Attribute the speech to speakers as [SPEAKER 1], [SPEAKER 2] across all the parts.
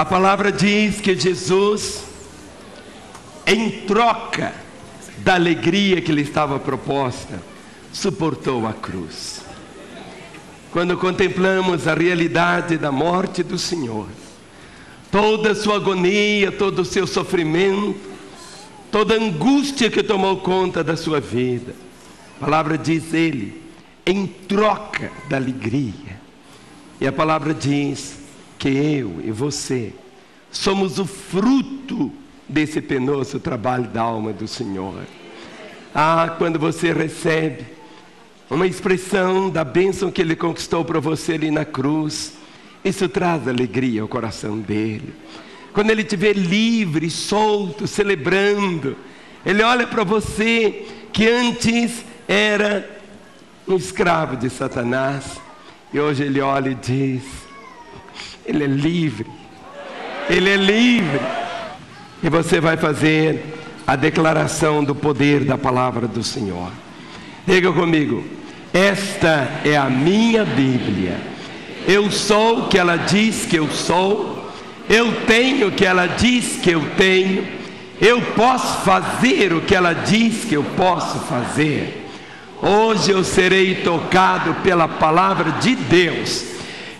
[SPEAKER 1] A palavra diz que Jesus, em troca da alegria que lhe estava proposta, suportou a cruz. Quando contemplamos a realidade da morte do Senhor, toda a sua agonia, todo o seu sofrimento, toda a angústia que tomou conta da sua vida, a palavra diz ele, em troca da alegria. E a palavra diz que eu e você somos o fruto desse penoso trabalho da alma do Senhor. Quando você recebe uma expressão da bênção que Ele conquistou para você ali na cruz, isso traz alegria ao coração dele. Quando Ele te vê livre, solto, celebrando, Ele olha para você que antes era um escravo de Satanás, e hoje Ele olha e diz, Ele é livre, Ele é livre. E você vai fazer a declaração do poder da palavra do Senhor. Diga comigo, esta é a minha Bíblia. Eu sou o que ela diz que eu sou. Eu tenho o que ela diz que eu tenho. Eu posso fazer o que ela diz que eu posso fazer. Hoje eu serei tocado pela palavra de Deus.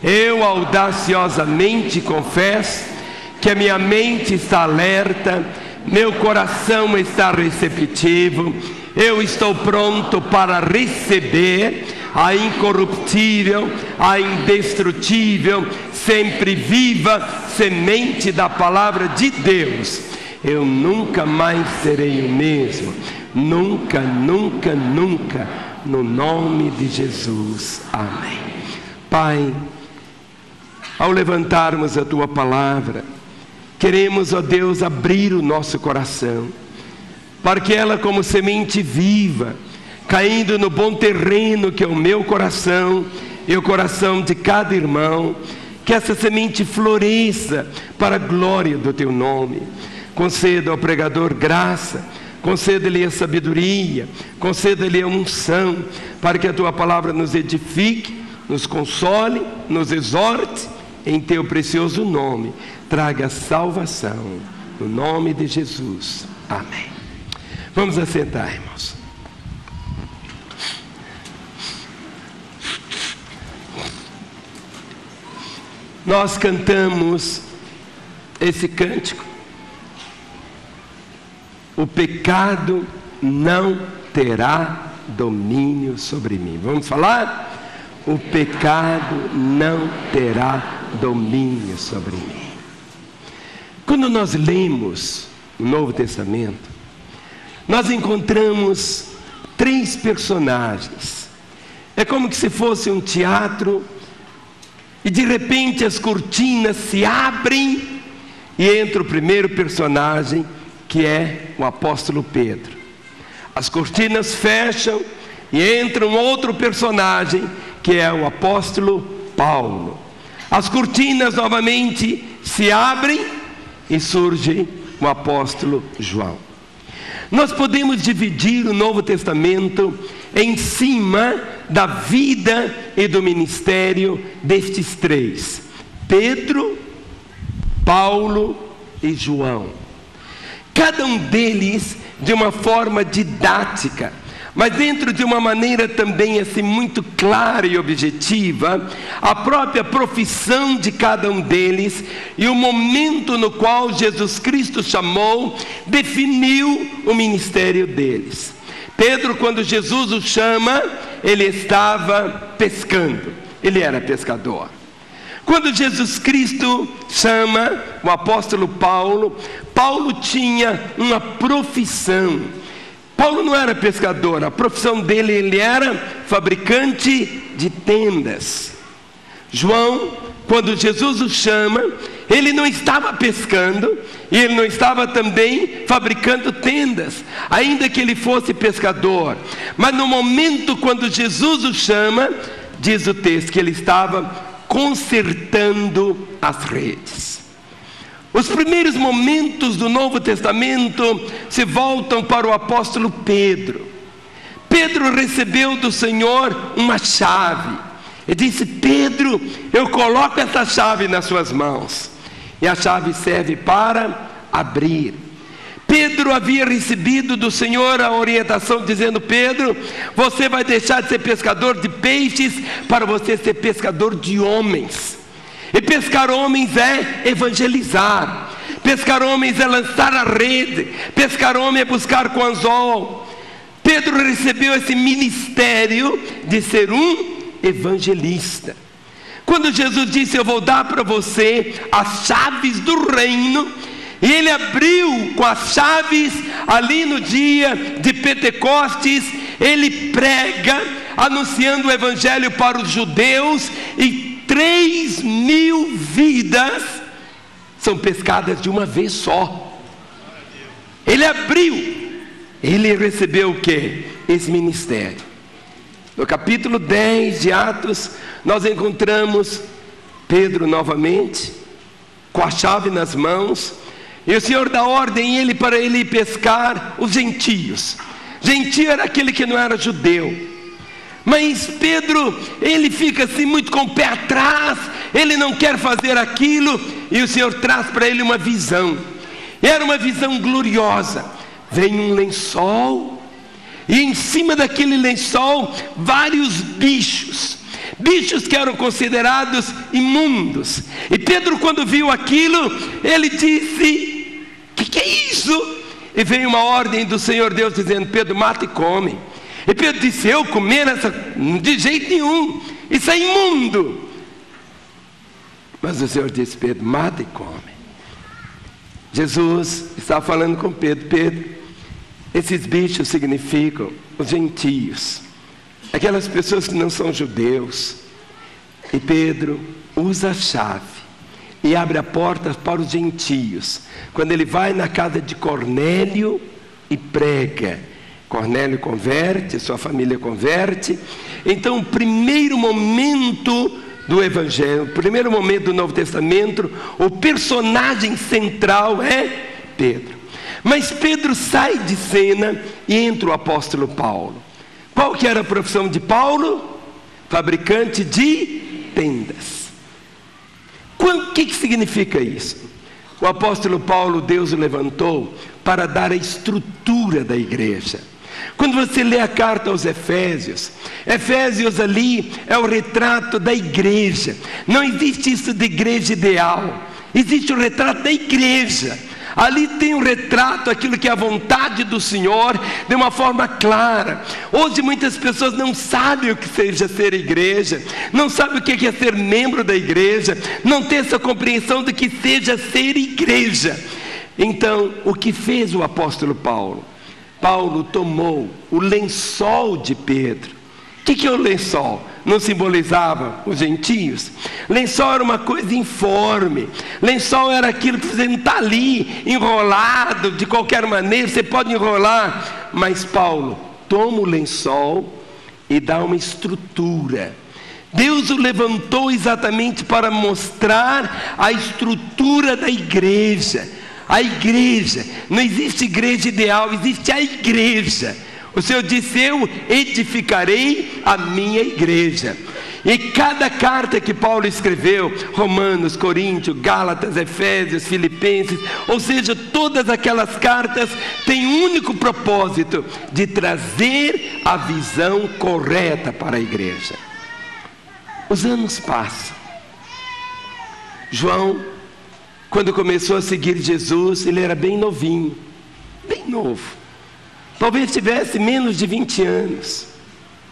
[SPEAKER 1] Eu audaciosamente confesso que a minha mente está alerta, meu coração está receptivo, eu estou pronto para receber a incorruptível, a indestrutível, sempre viva semente da palavra de Deus. Eu nunca mais serei o mesmo, nunca, nunca, nunca, no nome de Jesus, amém. Pai, ao levantarmos a Tua palavra, queremos, ó Deus, abrir o nosso coração, para que ela, como semente viva, caindo no bom terreno que é o meu coração e o coração de cada irmão, que essa semente floresça para a glória do Teu nome. Conceda ao pregador graça, conceda-lhe a sabedoria, conceda-lhe a unção, para que a Tua palavra nos edifique, nos console, nos exorte, em Teu precioso nome, traga salvação, no nome de Jesus, amém. Vamos assentar, irmãos. Nós cantamos esse cântico, o pecado não terá domínio sobre mim. Vamos falar? O pecado não terá domínio sobre mim. Quando nós lemos o Novo Testamento, nós encontramos 3 personagens. É como que se fosse um teatro, e de repente as cortinas se abrem, e entra o primeiro personagem, que é o apóstolo Pedro. As cortinas fecham, e entra um outro personagem, que é o apóstolo Paulo. As cortinas novamente se abrem e surge o apóstolo João. Nós podemos dividir o Novo Testamento em cima da vida e do ministério destes 3: Pedro, Paulo e João. Cada um deles de uma forma didática, mas dentro de uma maneira também assim muito clara e objetiva, a própria profissão de cada um deles e o momento no qual Jesus Cristo chamou, definiu o ministério deles. Pedro, quando Jesus o chama, ele estava pescando, ele era pescador. Quando Jesus Cristo chama o apóstolo Paulo, Paulo tinha uma profissão. Paulo não era pescador, a profissão dele, ele era fabricante de tendas. João, quando Jesus o chama, ele não estava pescando, e ele não estava também fabricando tendas, ainda que ele fosse pescador. Mas no momento quando Jesus o chama, diz o texto que ele estava consertando as redes. Os primeiros momentos do Novo Testamento se voltam para o apóstolo Pedro. Pedro recebeu do Senhor uma chave. Ele disse: Pedro, eu coloco essa chave nas suas mãos. e a chave serve para abrir. Pedro havia recebido do Senhor a orientação dizendo: Pedro, você vai deixar de ser pescador de peixes para você ser pescador de homens. E pescar homens é evangelizar, pescar homens é lançar a rede, pescar homem é buscar com anzol. Pedro recebeu esse ministério de ser um evangelista. Quando Jesus disse: eu vou dar para você as chaves do reino, e ele abriu com as chaves ali no dia de Pentecostes, ele prega anunciando o evangelho para os judeus, e 3.000 vidas são pescadas de uma vez só. Ele abriu, ele recebeu o que? Esse ministério. No capítulo 10 de Atos, nós encontramos Pedro novamente, com a chave nas mãos, e o Senhor dá ordem para ele ir pescar os gentios. Gentio era aquele que não era judeu. Mas Pedro, ele fica assim muito com o pé atrás, ele não quer fazer aquilo, e o Senhor traz para ele uma visão. Era uma visão gloriosa. Vem um lençol, e em cima daquele lençol vários bichos que eram considerados imundos. E Pedro, quando viu aquilo, ele disse: que é isso? E veio uma ordem do Senhor Deus dizendo: Pedro, mata e come. E Pedro disse: eu comer essa? De jeito nenhum, isso é imundo. Mas o Senhor disse: Pedro, mata e come. Jesus estava falando com Pedro: Pedro, esses bichos significam os gentios, aquelas pessoas que não são judeus. E Pedro usa a chave e abre a porta para os gentios. Quando ele vai na casa de Cornélio e prega, Cornélio converte, sua família converte. Então, o primeiro momento do Evangelho, o primeiro momento do Novo Testamento, o personagem central é Pedro. Mas Pedro sai de cena e entra o apóstolo Paulo. Qual que era a profissão de Paulo? Fabricante de tendas. O que significa isso? O apóstolo Paulo, Deus o levantou para dar a estrutura da igreja. Quando você lê a carta aos Efésios, Efésios ali é o retrato da igreja. Não existe isso de igreja ideal, existe o retrato da igreja. Ali tem um retrato, aquilo que é a vontade do Senhor, de uma forma clara. Hoje muitas pessoas não sabem o que seja ser igreja, não sabem o que é ser membro da igreja, não tem essa compreensão de que seja ser igreja. Então, o que fez o apóstolo Paulo? Paulo tomou o lençol de Pedro. O que é o lençol? Não simbolizava os gentios? Lençol era uma coisa informe. Lençol era aquilo que você não está ali enrolado de qualquer maneira, você pode enrolar. Mas Paulo toma o lençol e dá uma estrutura. Deus o levantou exatamente para mostrar a estrutura da igreja. A igreja, não existe igreja ideal, existe a igreja. O Senhor disse: eu edificarei a minha igreja. E cada carta que Paulo escreveu, Romanos, Coríntios, Gálatas, Efésios, Filipenses, ou seja, todas aquelas cartas têm um único propósito: de trazer a visão correta para a igreja. Os anos passam. João, quando começou a seguir Jesus, ele era bem novinho, bem novo. Talvez tivesse menos de 20 anos,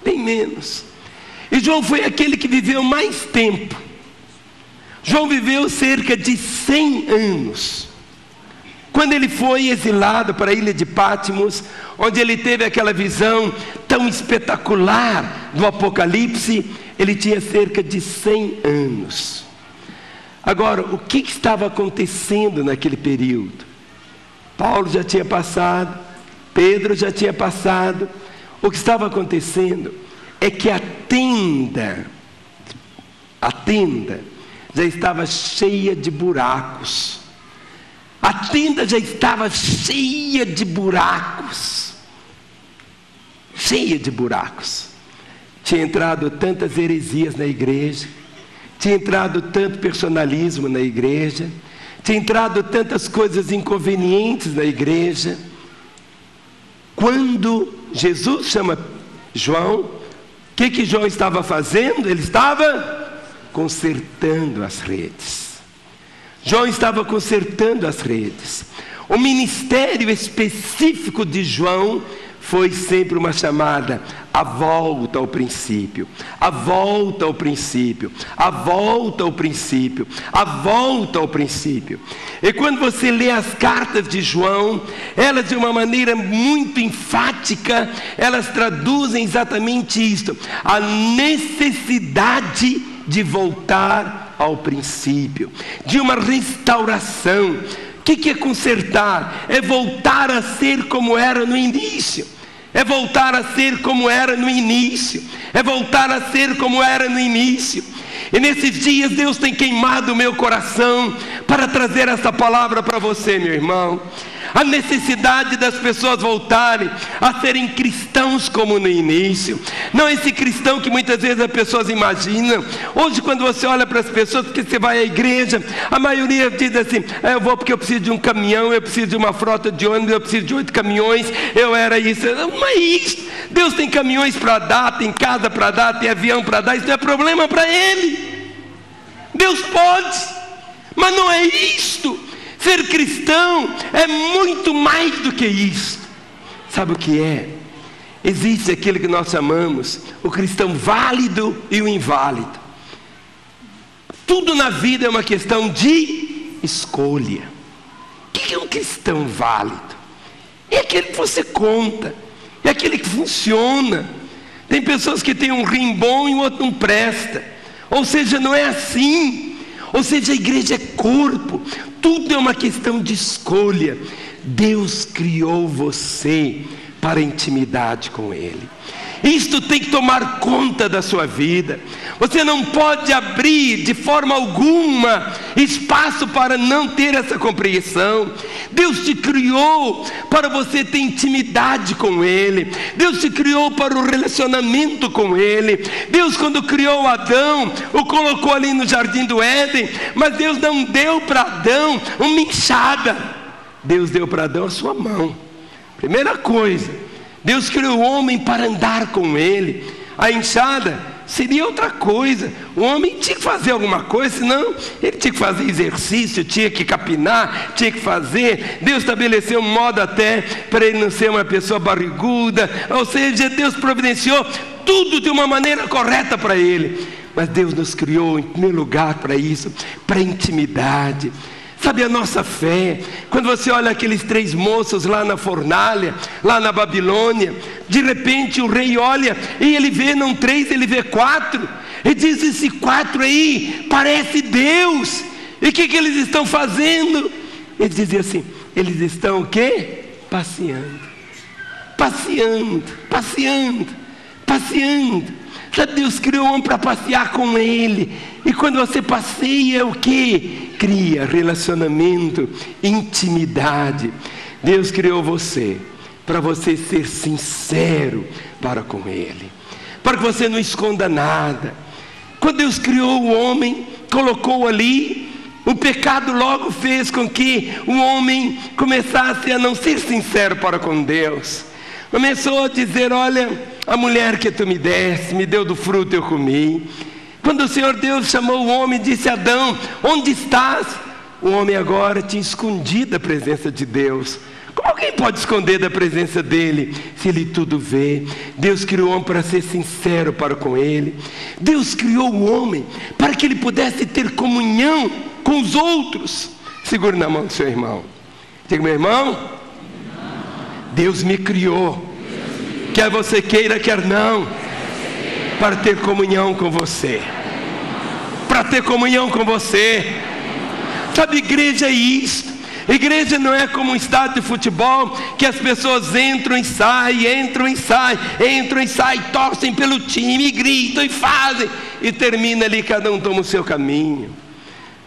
[SPEAKER 1] bem menos. E João foi aquele que viveu mais tempo. João viveu cerca de 100 anos. Quando ele foi exilado para a ilha de Patmos, onde ele teve aquela visão tão espetacular do Apocalipse, ele tinha cerca de 100 anos. Agora, o que estava acontecendo naquele período? Paulo já tinha passado, Pedro já tinha passado. O que estava acontecendo é que a tenda já estava cheia de buracos. A tenda já estava cheia de buracos. Cheia de buracos. Tinha entrado tantas heresias na igreja, tinha entrado tanto personalismo na igreja, tinha entrado tantas coisas inconvenientes na igreja. Quando Jesus chama João, o que João estava fazendo? Ele estava consertando as redes. João estava consertando as redes. O ministério específico de João foi sempre uma chamada: a volta ao princípio, a volta ao princípio, a volta ao princípio, a volta ao princípio. E quando você lê as cartas de João, elas de uma maneira muito enfática, elas traduzem exatamente isto: a necessidade de voltar ao princípio, de uma restauração. O que é consertar? É voltar a ser como era no início. É voltar a ser como era no início. É voltar a ser como era no início. E nesses dias Deus tem queimado o meu coração para trazer essa palavra para você, meu irmão. A necessidade das pessoas voltarem a serem cristãos como no início. Não esse cristão que muitas vezes as pessoas imaginam. Hoje, quando você olha para as pessoas, porque você vai à igreja, a maioria diz assim: eu vou porque eu preciso de um caminhão, eu preciso de uma frota de ônibus, eu preciso de 8 caminhões, eu era isso. Não é isso. Deus tem caminhões para dar, tem casa para dar, tem avião para dar. Isso não é problema para Ele. Deus pode, mas não é isto. Ser cristão é muito mais do que isso. Sabe o que é? Existe aquele que nós chamamos o cristão válido e o inválido. Tudo na vida é uma questão de escolha. O que é um cristão válido? É aquele que você conta, é aquele que funciona. Tem pessoas que têm um rim bom e o outro não presta. Ou seja, não é assim. Ou seja, a igreja é corpo. Tudo é uma questão de escolha. Deus criou você para intimidade com Ele. Isto tem que tomar conta da sua vida. Você não pode abrir de forma alguma espaço para não ter essa compreensão. Deus te criou para você ter intimidade com Ele. Deus te criou para o relacionamento com Ele. Deus, quando criou Adão, o colocou ali no jardim do Éden. Mas Deus não deu para Adão uma enxada. Deus deu para Adão a sua mão. Primeira coisa, Deus criou o homem para andar com Ele. A enxada seria outra coisa. O homem tinha que fazer alguma coisa, senão ele tinha que fazer exercício, tinha que capinar, tinha que fazer. Deus estabeleceu um modo até para ele não ser uma pessoa barriguda. Ou seja, Deus providenciou tudo de uma maneira correta para ele. Mas Deus nos criou em primeiro lugar para isso, para intimidade. Sabe, a nossa fé, quando você olha aqueles 3 moços lá na fornalha, lá na Babilônia, de repente o rei olha e ele vê não 3, ele vê 4, e diz: esse 4 aí parece Deus. E o que eles estão fazendo? Ele dizia assim: eles estão o quê? Passeando, passeando, passeando, passeando. Sabe, Deus criou o homem para passear com Ele. E quando você passeia, é o que? Cria relacionamento, intimidade. Deus criou você para você ser sincero para com Ele, para que você não esconda nada. Quando Deus criou o homem, colocou ali, o pecado logo fez com que o homem começasse a não ser sincero para com Deus. Começou a dizer: olha, a mulher que tu me deste, me deu do fruto, eu comi. Quando o Senhor Deus chamou o homem, disse: Adão, onde estás? O homem agora tinha escondido a presença de Deus. Como alguém pode esconder da presença dele, se ele tudo vê? Deus criou o homem para ser sincero para com ele. Deus criou o homem para que ele pudesse ter comunhão com os outros. Segure na mão do seu irmão. Diga: meu irmão, Deus me criou, quer você queira, quer não, para ter comunhão com você. Para ter comunhão com você. Sabe, igreja é isto. Igreja não é como um estádio de futebol, que as pessoas entram e saem, entram e saem, entram e saem, torcem pelo time, e gritam e fazem, e termina ali, cada um toma o seu caminho.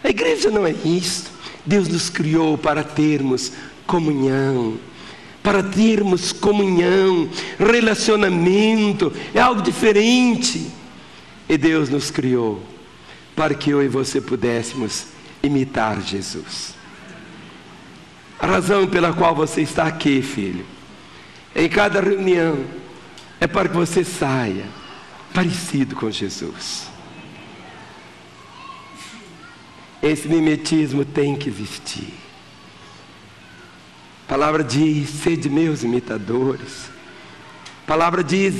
[SPEAKER 1] A igreja não é isto. Deus nos criou para termos comunhão, para termos comunhão, relacionamento, é algo diferente. E Deus nos criou para que eu e você pudéssemos imitar Jesus. A razão pela qual você está aqui, filho, em cada reunião, é para que você saia parecido com Jesus. Esse mimetismo tem que existir. A palavra diz: sede meus imitadores. A palavra diz: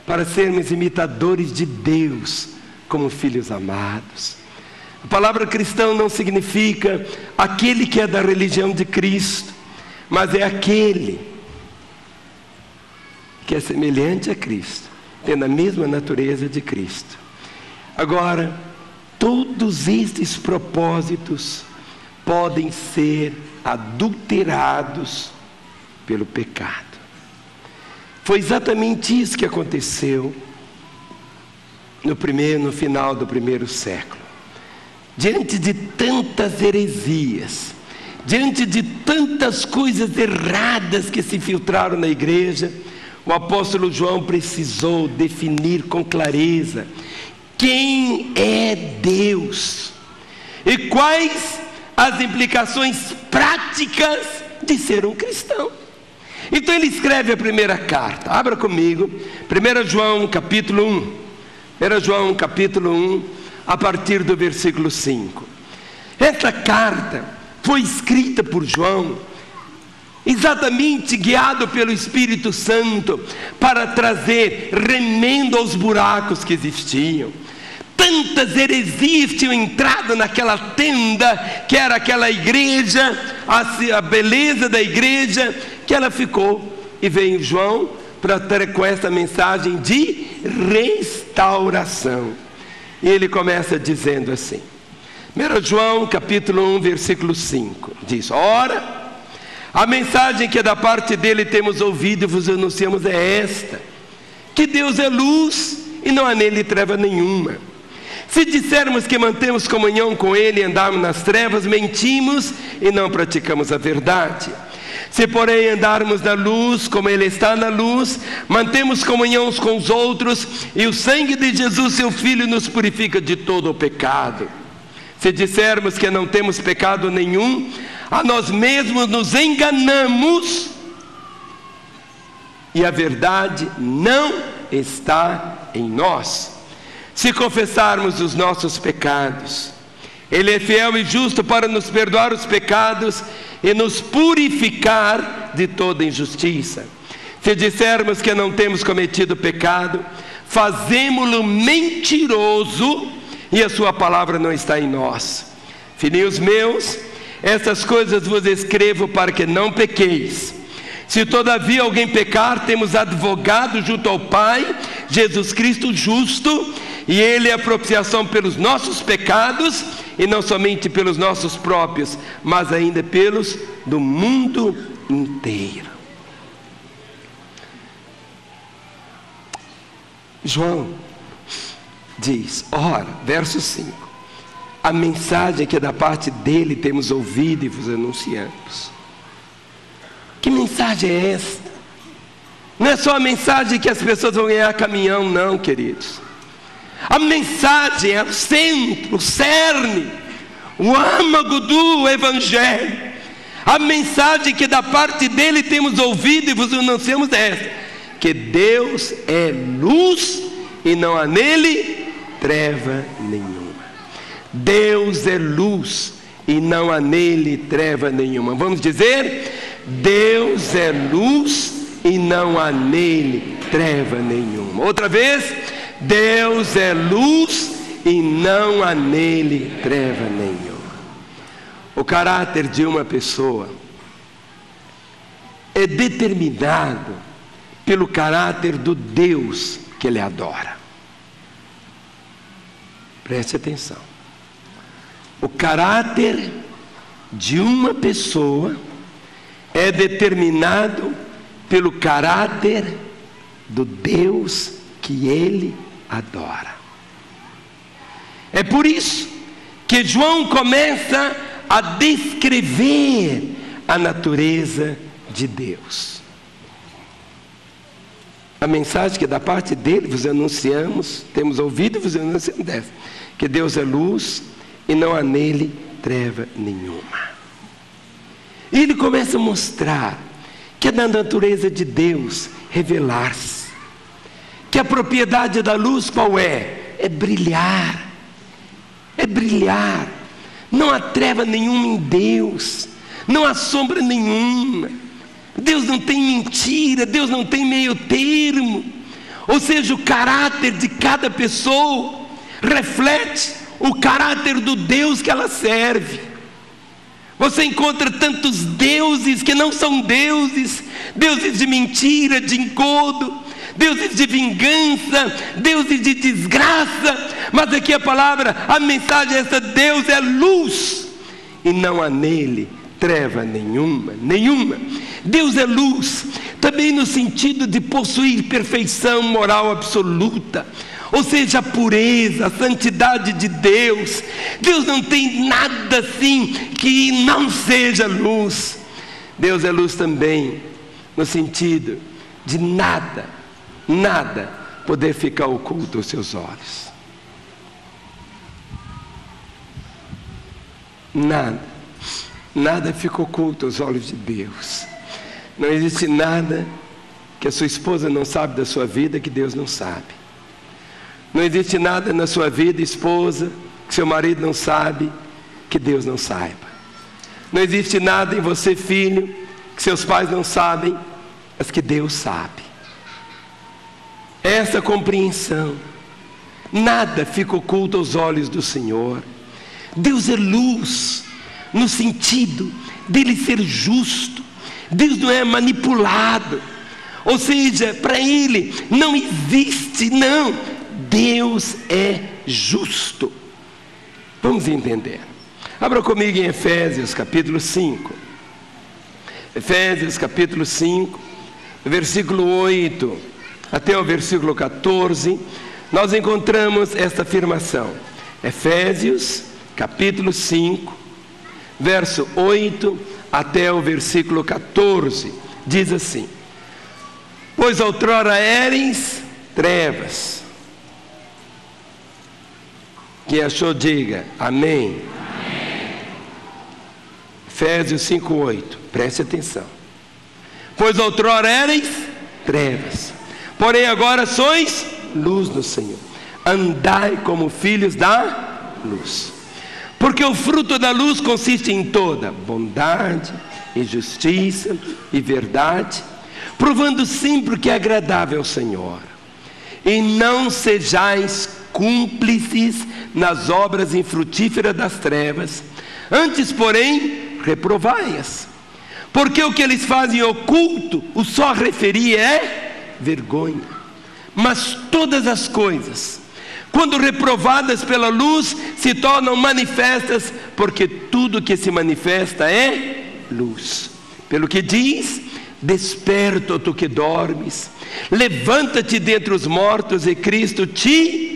[SPEAKER 1] para sermos imitadores de Deus como filhos amados. A palavra cristão não significa aquele que é da religião de Cristo, mas é aquele que é semelhante a Cristo, tendo a mesma natureza de Cristo. Agora, todos estes propósitos podem ser adulterados pelo pecado. Foi exatamente isso que aconteceu no final do primeiro século. Diante de tantas heresias, diante de tantas coisas erradas que se filtraram na igreja, o apóstolo João precisou definir com clareza quem é Deus e quais as implicações práticas de ser um cristão. Então ele escreve a primeira carta. Abra comigo, 1 João capítulo 1. 1 João capítulo 1, a partir do versículo 5. Essa carta foi escrita por João, exatamente guiado pelo Espírito Santo, para trazer remendo aos buracos que existiam. Tantas heresias tinham entrado naquela tenda, que era aquela igreja, a beleza da igreja, que ela ficou. E veio João para ter com essa mensagem de restauração. E ele começa dizendo assim, 1 João capítulo 1, versículo 5, diz: ora, a mensagem que da parte dele temos ouvido e vos anunciamos é esta, que Deus é luz e não há nele treva nenhuma. Se dissermos que mantemos comunhão com ele e andarmos nas trevas, mentimos e não praticamos a verdade. Se porém andarmos na luz, como ele está na luz, mantemos comunhão uns com os outros, e o sangue de Jesus, seu Filho, nos purifica de todo o pecado. Se dissermos que não temos pecado nenhum, a nós mesmos nos enganamos, e a verdade não está em nós. Se confessarmos os nossos pecados, ele é fiel e justo para nos perdoar os pecados e nos purificar de toda injustiça. Se dissermos que não temos cometido pecado, fazemo-lo mentiroso e a sua palavra não está em nós. Filhinhos meus, estas coisas vos escrevo para que não pequeis. Se todavia alguém pecar, temos advogado junto ao Pai, Jesus Cristo justo, e ele é a propiciação pelos nossos pecados, e não somente pelos nossos próprios, mas ainda pelos do mundo inteiro. João diz, ora, verso 5, a mensagem que da parte dele temos ouvido e vos anunciamos. Que mensagem é esta? Não é só a mensagem que as pessoas vão ganhar caminhão, não, queridos. A mensagem é o centro, o cerne, o âmago do Evangelho. A mensagem que da parte dele temos ouvido e vos anunciamos é esta, que Deus é luz e não há nele treva nenhuma. Deus é luz e não há nele treva nenhuma. Vamos dizer, Deus é luz e não há nele treva nenhuma. Outra vez, Deus é luz e não há nele treva nenhuma. O caráter de uma pessoa é determinado pelo caráter do Deus que ele adora. Preste atenção. O caráter de uma pessoa é determinado pelo caráter do Deus que ele adora. É por isso que João começa a descrever a natureza de Deus. A mensagem que da parte dele vos anunciamos, temos ouvido e vos anunciamos dessa, que Deus é luz e não há nele treva nenhuma. E ele começa a mostrar que é da natureza de Deus revelar-se. Que a propriedade da luz qual é? É brilhar. É brilhar. Não há treva nenhuma em Deus. Não há sombra nenhuma. Deus não tem mentira. Deus não tem meio termo. Ou seja, o caráter de cada pessoa reflete o caráter do Deus que ela serve. Você encontra tantos deuses que não são deuses. Deuses de mentira, de engodo, deuses de vingança, deuses de desgraça. Mas aqui a palavra, a mensagem é essa: Deus é luz e não há nele treva nenhuma. Deus é luz, também no sentido de possuir perfeição moral absoluta, ou seja, a pureza, a santidade de Deus. Deus não tem nada assim que não seja luz. Deus é luz também no sentido de nada poder ficar oculto aos seus olhos. Nada fica oculto aos olhos de Deus. Não existe nada que a sua esposa não sabe da sua vida que Deus não sabe. Não existe nada na sua vida, esposa, que seu marido não sabe que Deus não saiba. Não existe nada em você, filho, que seus pais não sabem, mas que Deus sabe. Essa compreensão. Nada fica oculto aos olhos do Senhor. Deus é luz no sentido dele ser justo. Deus não é manipulado. Ou seja, para ele não existe, não. Deus é justo. Vamos entender. Abra comigo em Efésios capítulo 5. Efésios capítulo 5, versículo 8 até o versículo 14, nós encontramos esta afirmação. Efésios capítulo 5, verso 8 até o versículo 14, diz assim: pois outrora éreis trevas. Quem achou, diga amém. Amém. Efésios 5:8, preste atenção. Pois outrora éreis trevas, porém agora sois luz no Senhor. Andai como filhos da luz. Porque o fruto da luz consiste em toda bondade e justiça e verdade, provando sempre que é agradável ao Senhor. E não sejais cúmplices nas obras infrutíferas das trevas, antes, porém, reprovai-as. Porque o que eles fazem oculto, o só referir é vergonha. Mas todas as coisas, quando reprovadas pela luz, se tornam manifestas, porque tudo que se manifesta é luz. Pelo que diz: desperta, tu que dormes, levanta-te dentre os mortos e Cristo te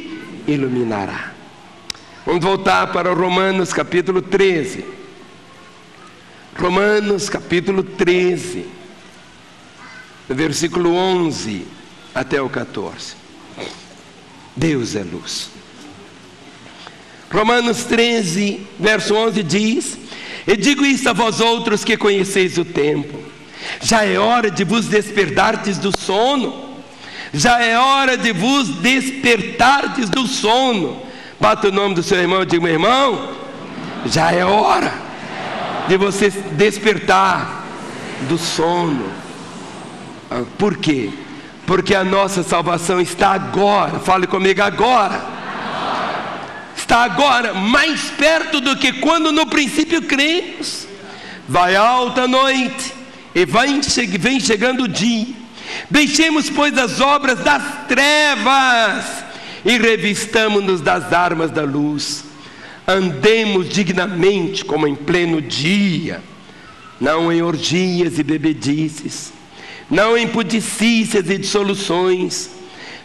[SPEAKER 1] iluminará. Vamos voltar para Romanos capítulo 13. Romanos capítulo 13, versículo 11 até o 14. Deus é luz. Romanos 13, verso 11 diz: e digo isto a vós outros que conheceis o tempo, já é hora de vos despertardes do sono. Já é hora de vos despertardes do sono. Bata o nome do seu irmão e diga: meu irmão, já é hora de você despertar do sono. Por quê? Porque a nossa salvação está agora. Fale comigo: agora. Está agora, mais perto do que quando no princípio cremos. Vai alta a noite e vem chegando o dia. Deixemos, pois, as obras das trevas e revistamo-nos das armas da luz. Andemos dignamente como em pleno dia, não em orgias e bebedices, não em pudicícias e dissoluções,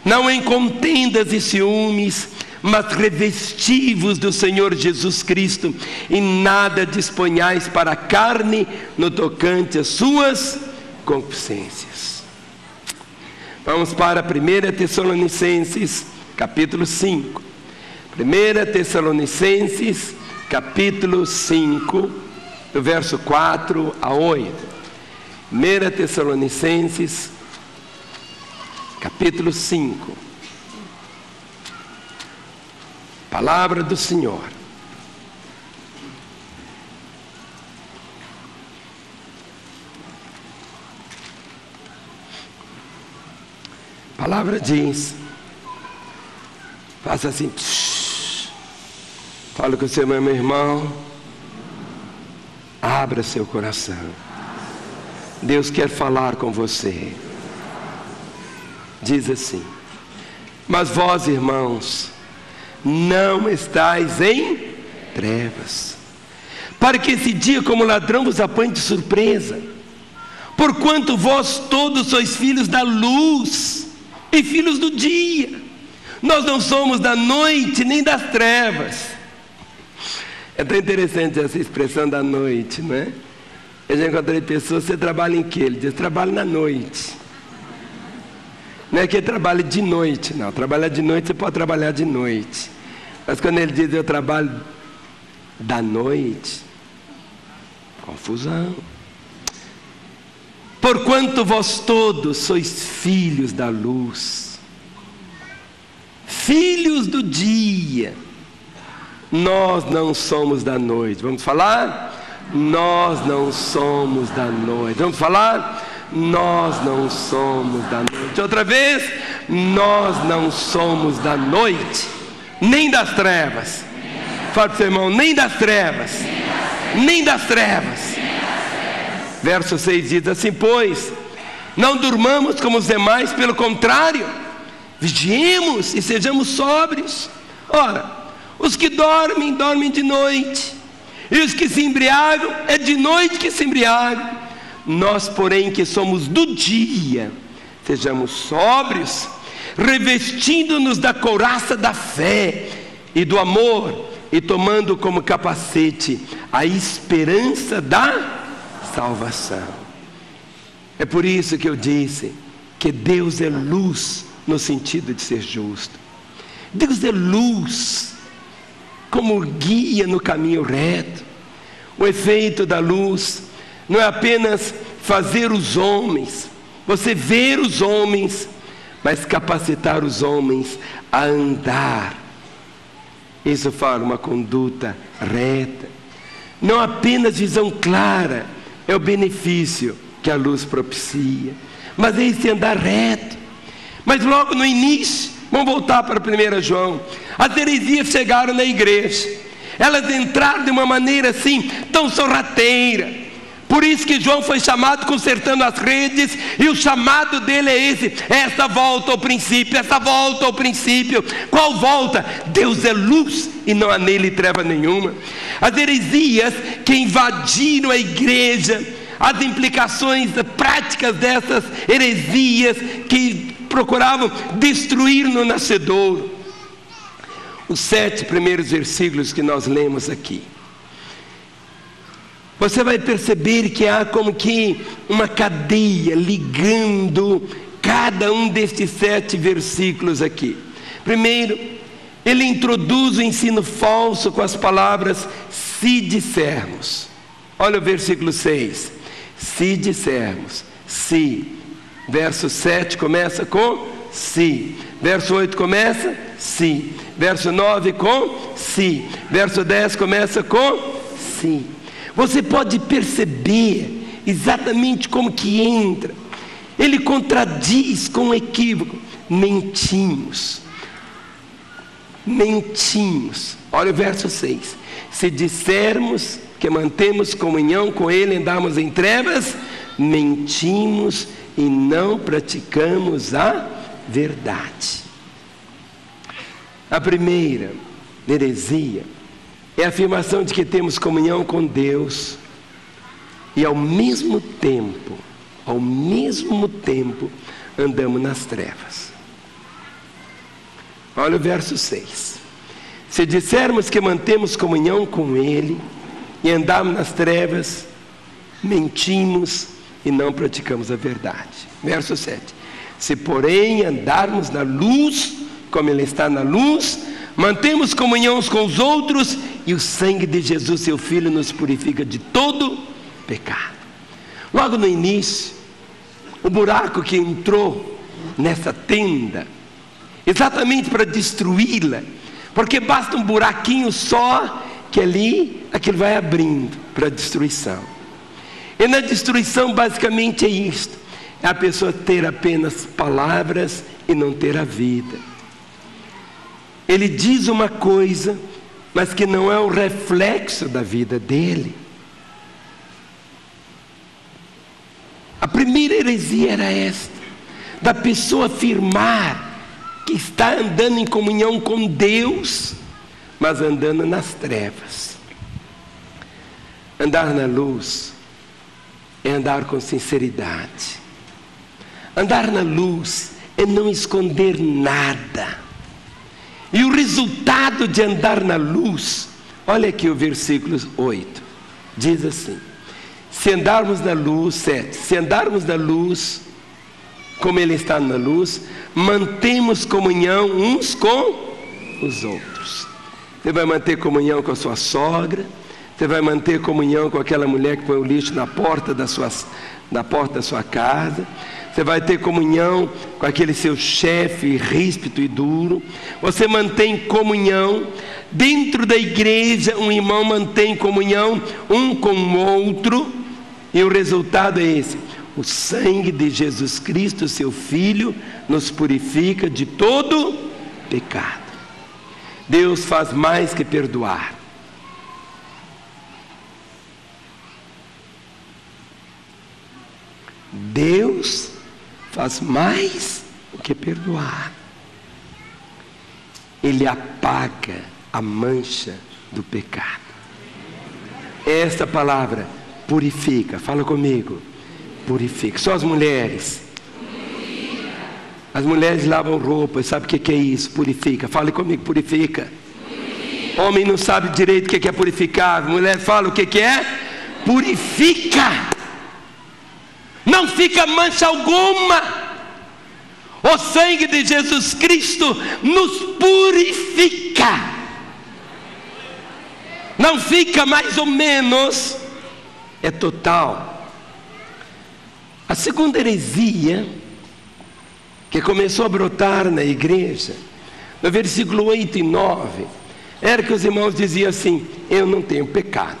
[SPEAKER 1] não em contendas e ciúmes, mas revesti-vos do Senhor Jesus Cristo, e nada disponhais para a carne no tocante às suas concupiscências. Vamos para 1 Tessalonicenses capítulo 5. 1 Tessalonicenses capítulo 5, do verso 4 a 8. 1 Tessalonicenses, capítulo 5. Palavra do Senhor. A palavra diz, faça assim, fala com o seu meu irmão, abra seu coração. Deus quer falar com você. Diz assim: mas vós, irmãos, não estáis em trevas, para que esse dia como ladrão vos apanhe de surpresa. Porquanto vós todos sois filhos da luz e filhos do dia. Nós não somos da noite nem das trevas. É tão interessante essa expressão da noite, não é? Eu já encontrei pessoas, você trabalha em quê? Ele diz, trabalho na noite. Não é que ele trabalha de noite, não. Trabalhar de noite, você pode trabalhar de noite. Mas quando ele diz, eu trabalho da noite, confusão. Porquanto vós todos sois filhos da luz, filhos do dia, nós não somos da noite. Vamos falar? Nós não somos da noite. Vamos falar? Nós não somos da noite. Outra vez, nós não somos da noite, nem das trevas. Fala para o seu irmão, nem das trevas, nem das trevas. Verso 6 diz assim: pois não durmamos como os demais, pelo contrário, vigiemos e sejamos sóbrios. Ora, os que dormem, dormem de noite, e os que se embriagam, é de noite que se embriagam. Nós, porém, que somos do dia, sejamos sóbrios, revestindo-nos da couraça da fé e do amor, e tomando como capacete a esperança da salvação. É por isso que eu disse que Deus é luz no sentido de ser justo. Deus é luz como guia no caminho reto. O efeito da luz não é apenas fazer os homens, você ver os homens, mas capacitar os homens a andar. Isso fala uma conduta reta. Não apenas visão clara é o benefício que a luz propicia, mas é esse andar reto. Mas logo no início, vamos voltar para 1 João, as heresias chegaram na igreja, elas entraram de uma maneira assim, tão sorrateira. Por isso que João foi chamado consertando as redes, e o chamado dele é esse: essa volta ao princípio, essa volta ao princípio. Qual volta? Deus é luz e não há nele treva nenhuma. As heresias que invadiram a igreja, as implicações práticas dessas heresias que procuravam destruir no nascedouro. Os 7 primeiros versículos que nós lemos aqui, você vai perceber que há como que uma cadeia ligando cada um destes 7 versículos aqui. Primeiro, ele introduz o ensino falso com as palavras se dissermos. Olha o versículo 6. Se dissermos, se. Verso 7 começa com se. Verso 8 começa se. Verso 9 com se. Verso 10 começa com se. Você pode perceber exatamente como que entra. Ele contradiz com um equívoco. Mentimos. Mentimos. Olha o verso 6. Se dissermos que mantemos comunhão com Ele, andamos em trevas, mentimos e não praticamos a verdade. A primeira heresia é a afirmação de que temos comunhão com Deus e ao mesmo tempo, andamos nas trevas. Olha o verso 6. Se dissermos que mantemos comunhão com Ele e andamos nas trevas, mentimos e não praticamos a verdade. Verso 7. Se porém andarmos na luz, como Ele está na luz, mantemos comunhão uns com os outros, e o sangue de Jesus, seu Filho, nos purifica de todo pecado. Logo no início, o buraco que entrou nessa tenda, exatamente para destruí-la, porque basta um buraquinho só, que ali, aquilo vai abrindo para a destruição. E na destruição basicamente é isto: é a pessoa ter apenas palavras e não ter a vida. Ele diz uma coisa, mas que não é o reflexo da vida dele. A primeira heresia era esta, da pessoa afirmar que está andando em comunhão com Deus, mas andando nas trevas. Andar na luz é andar com sinceridade. Andar na luz é não esconder nada. E o resultado de andar na luz, olha aqui o versículo 8, diz assim: se andarmos na luz, 7, se andarmos na luz, como Ele está na luz, mantemos comunhão uns com os outros. Você vai manter comunhão com a sua sogra, você vai manter comunhão com aquela mulher que põe o lixo na porta da sua casa, você vai ter comunhão com aquele seu chefe ríspido e duro, você mantém comunhão dentro da igreja, um irmão mantém comunhão um com o outro, e o resultado é esse: o sangue de Jesus Cristo, seu Filho, nos purifica de todo pecado. Deus faz mais que perdoar. Deus faz mais do que perdoar. Ele apaga a mancha do pecado. Esta palavra, purifica, fala comigo, purifica. Só as mulheres. Purifica. As mulheres lavam roupa, sabe o que é isso? Purifica, fale comigo, purifica. Purifica. Homem não sabe direito o que é purificar, mulher fala o que é? Purifica. Não fica mancha alguma. O sangue de Jesus Cristo nos purifica. Não fica mais ou menos, é total. A segunda heresia que começou a brotar na igreja, no versículo 8 e 9, era que os irmãos diziam assim: eu não tenho pecado.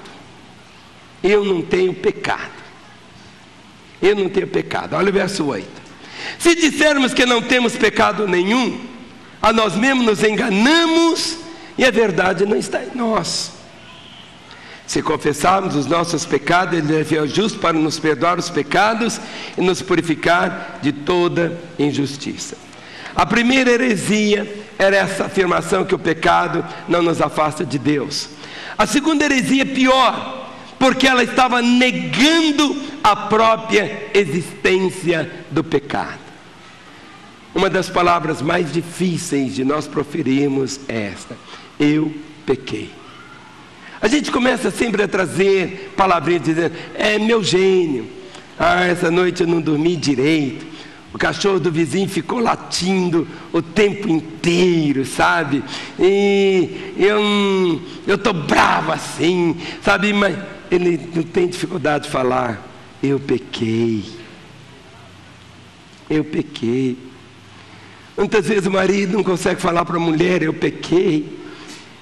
[SPEAKER 1] Eu não tenho pecado. Eu não tenho pecado. Olha o verso 8. Se dissermos que não temos pecado nenhum, a nós mesmos nos enganamos e a verdade não está em nós. Se confessarmos os nossos pecados, Ele é fiel e justo para nos perdoar os pecados e nos purificar de toda injustiça. A primeira heresia era essa afirmação que o pecado não nos afasta de Deus. A segunda heresia é pior, porque ela estava negando a própria existência do pecado. Uma das palavras mais difíceis de nós proferirmos é esta: eu pequei. A gente começa sempre a trazer palavrinhas dizendo: é meu gênio, essa noite eu não dormi direito, o cachorro do vizinho ficou latindo o tempo inteiro, sabe? E eu estou bravo assim, sabe? Mas ele não tem dificuldade de falar: eu pequei. Eu pequei. Muitas vezes o marido não consegue falar para a mulher: eu pequei.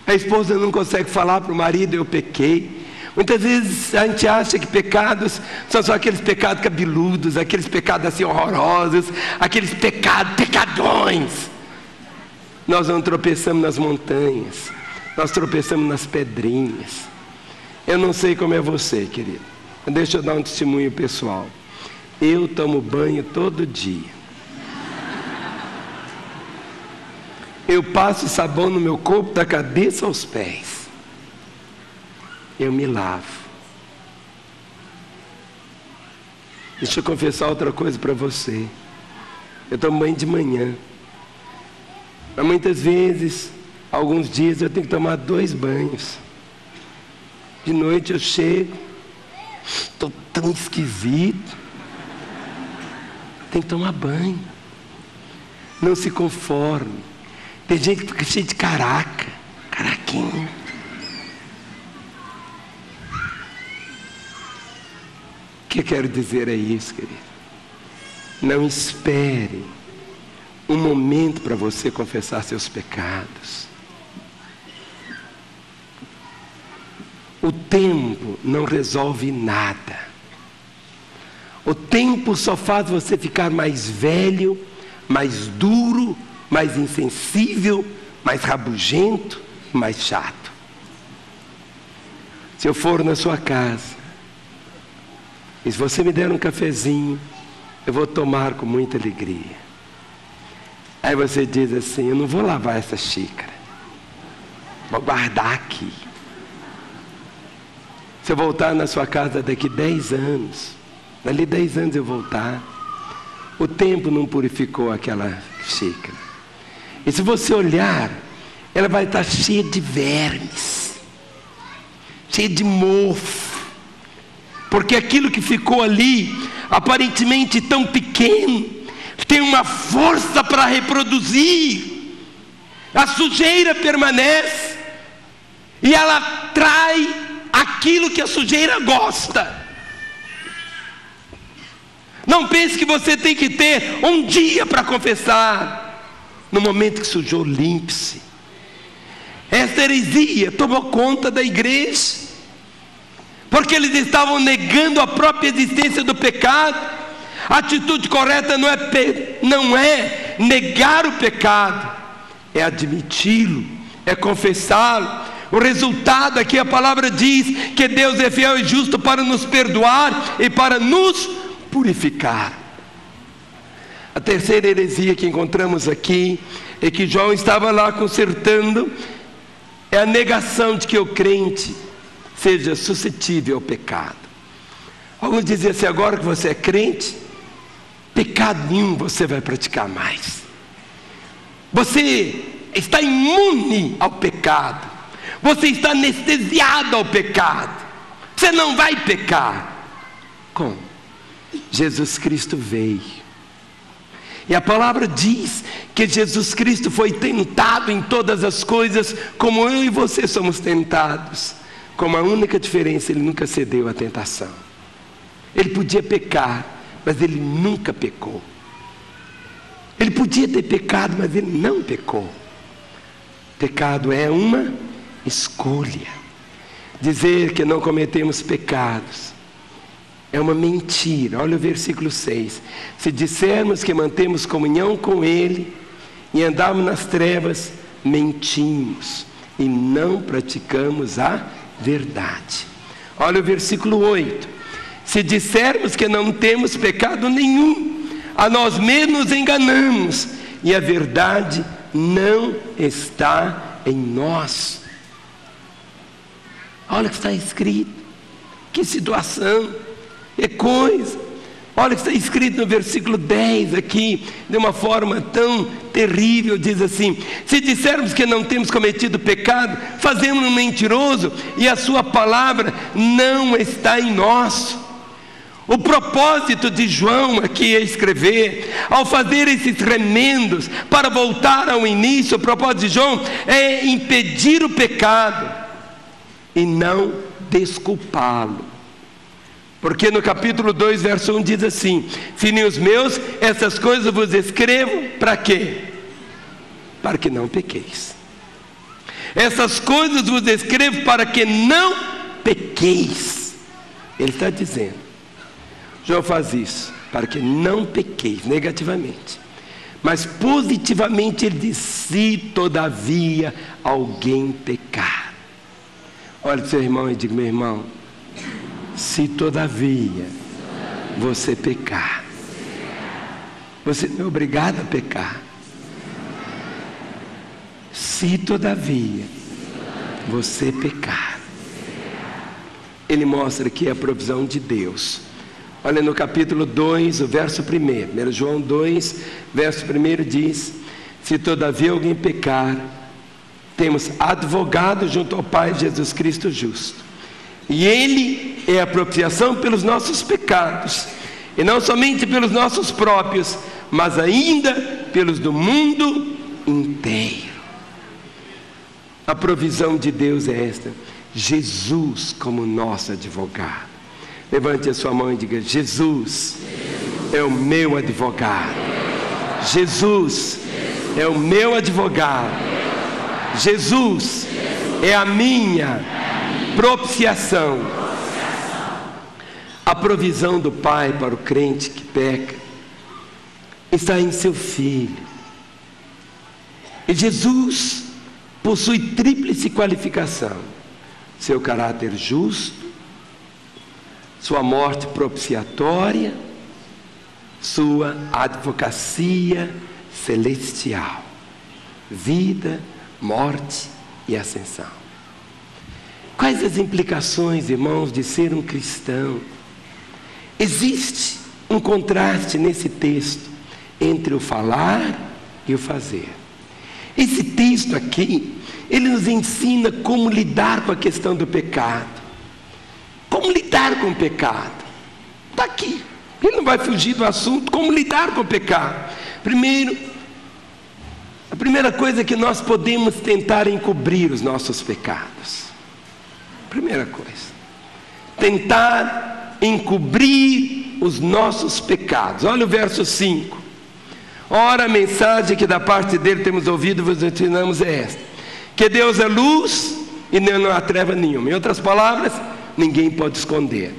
[SPEAKER 1] A esposa não consegue falar para o marido: eu pequei. Muitas vezes a gente acha que pecados são só aqueles pecados cabeludos, aqueles pecados assim horrorosos, aqueles pecadões. Nós não tropeçamos nas montanhas, nós tropeçamos nas pedrinhas. Eu não sei como é você, querido. Deixa eu dar um testemunho pessoal. Eu tomo banho todo dia. Eu passo sabão no meu corpo da cabeça aos pés. Eu me lavo. Deixa eu confessar outra coisa para você. Eu tomo banho de manhã. Mas muitas vezes, alguns dias eu tenho que tomar 2 banhos. De noite eu chego, estou tão esquisito. Tem que tomar banho. Não se conforme. Tem gente que fica cheia de caraquinha. que eu quero dizer é isso, querido. Não espere um momento para você confessar seus pecados. O tempo não resolve nada. O tempo só faz você ficar mais velho, mais duro, mais insensível, mais rabugento, mais chato. Se eu for na sua casa, e se você me der um cafezinho, eu vou tomar com muita alegria. Aí você diz assim: eu não vou lavar essa xícara, vou guardar aqui. Se eu voltar na sua casa daqui 10 anos, dali 10 anos eu voltar, o tempo não purificou aquela xícara. E se você olhar, ela vai estar cheia de vermes, cheia de mofo, porque aquilo que ficou ali, aparentemente tão pequeno, tem uma força para reproduzir. A sujeira permanece e ela atrai aquilo que a sujeira gosta. Não pense que você tem que ter um dia para confessar. No momento que sujou, limpe-se. Esta heresia tomou conta da igreja, porque eles estavam negando a própria existência do pecado. A atitude correta não é negar o pecado, é admiti-lo, é confessá-lo. O resultado aqui, a palavra diz que Deus é fiel e justo para nos perdoar e para nos purificar. A terceira heresia que encontramos aqui, e que João estava lá consertando, é a negação de que o crente seja suscetível ao pecado. Alguns dizem assim: agora que você é crente, pecado nenhum você vai praticar mais. Você está imune ao pecado. Você está anestesiado ao pecado. Você não vai pecar. Como? Jesus Cristo veio. E a palavra diz que Jesus Cristo foi tentado em todas as coisas, como eu e você somos tentados. Com uma única diferença: ele nunca cedeu à tentação. Ele podia pecar, mas ele nunca pecou. Ele podia ter pecado, mas ele não pecou. Pecado é uma escolha. Dizer que não cometemos pecados é uma mentira. Olha o versículo 6. Se dissermos que mantemos comunhão com Ele e andamos nas trevas, mentimos e não praticamos a verdade. Olha o versículo 8. Se dissermos que não temos pecado nenhum, a nós mesmos nos enganamos e a verdade não está em nós. Olha o que está escrito. Que situação, que coisa. Olha o que está escrito no versículo 10 aqui, de uma forma tão terrível. Diz assim: se dissermos que não temos cometido pecado, fazemos-no mentiroso e a sua palavra não está em nós. O propósito de João aqui é escrever, ao fazer esses remendos para voltar ao início, o propósito de João é impedir o pecado e não desculpá-lo. Porque no capítulo 2, verso 1 diz assim: filhinhos meus, essas coisas vos escrevo para quê? Para que não pequeis. Essas coisas vos escrevo para que não pequeis. Ele está dizendo, João faz isso para que não pequeis, negativamente. Mas positivamente ele diz: se todavia alguém pecar. Olha para o seu irmão e diga: meu irmão, se todavia você pecar, você não é obrigado a pecar. Se todavia você pecar, ele mostra aqui a provisão de Deus. Olha no capítulo 2, o verso 1 João 2, verso 1 diz: se todavia alguém pecar, temos advogado junto ao Pai, Jesus Cristo justo. E Ele é a propiciação pelos nossos pecados, e não somente pelos nossos próprios, mas ainda pelos do mundo inteiro. A provisão de Deus é esta: Jesus como nosso advogado. Levante a sua mão e diga: Jesus é o meu advogado. Jesus é o meu advogado. Jesus é a minha propiciação. A provisão do Pai para o crente que peca está em seu Filho. E Jesus possui tríplice qualificação: seu caráter justo, sua morte propiciatória, sua advocacia celestial, vida, morte e ascensão. Quais as implicações, irmãos, de ser um cristão? Existe um contraste nesse texto entre o falar e o fazer. Esse texto aqui, ele nos ensina como lidar com a questão do pecado. Como lidar com o pecado? Está aqui. Ele não vai fugir do assunto. Como lidar com o pecado? Primeiro, a primeira coisa é que nós podemos tentar encobrir os nossos pecados. Primeira coisa. Tentar encobrir os nossos pecados. Olha o verso 5. Ora, a mensagem que da parte dele temos ouvido e vos ensinamos é esta: que Deus é luz e não há treva nenhuma. Em outras palavras, ninguém pode esconder.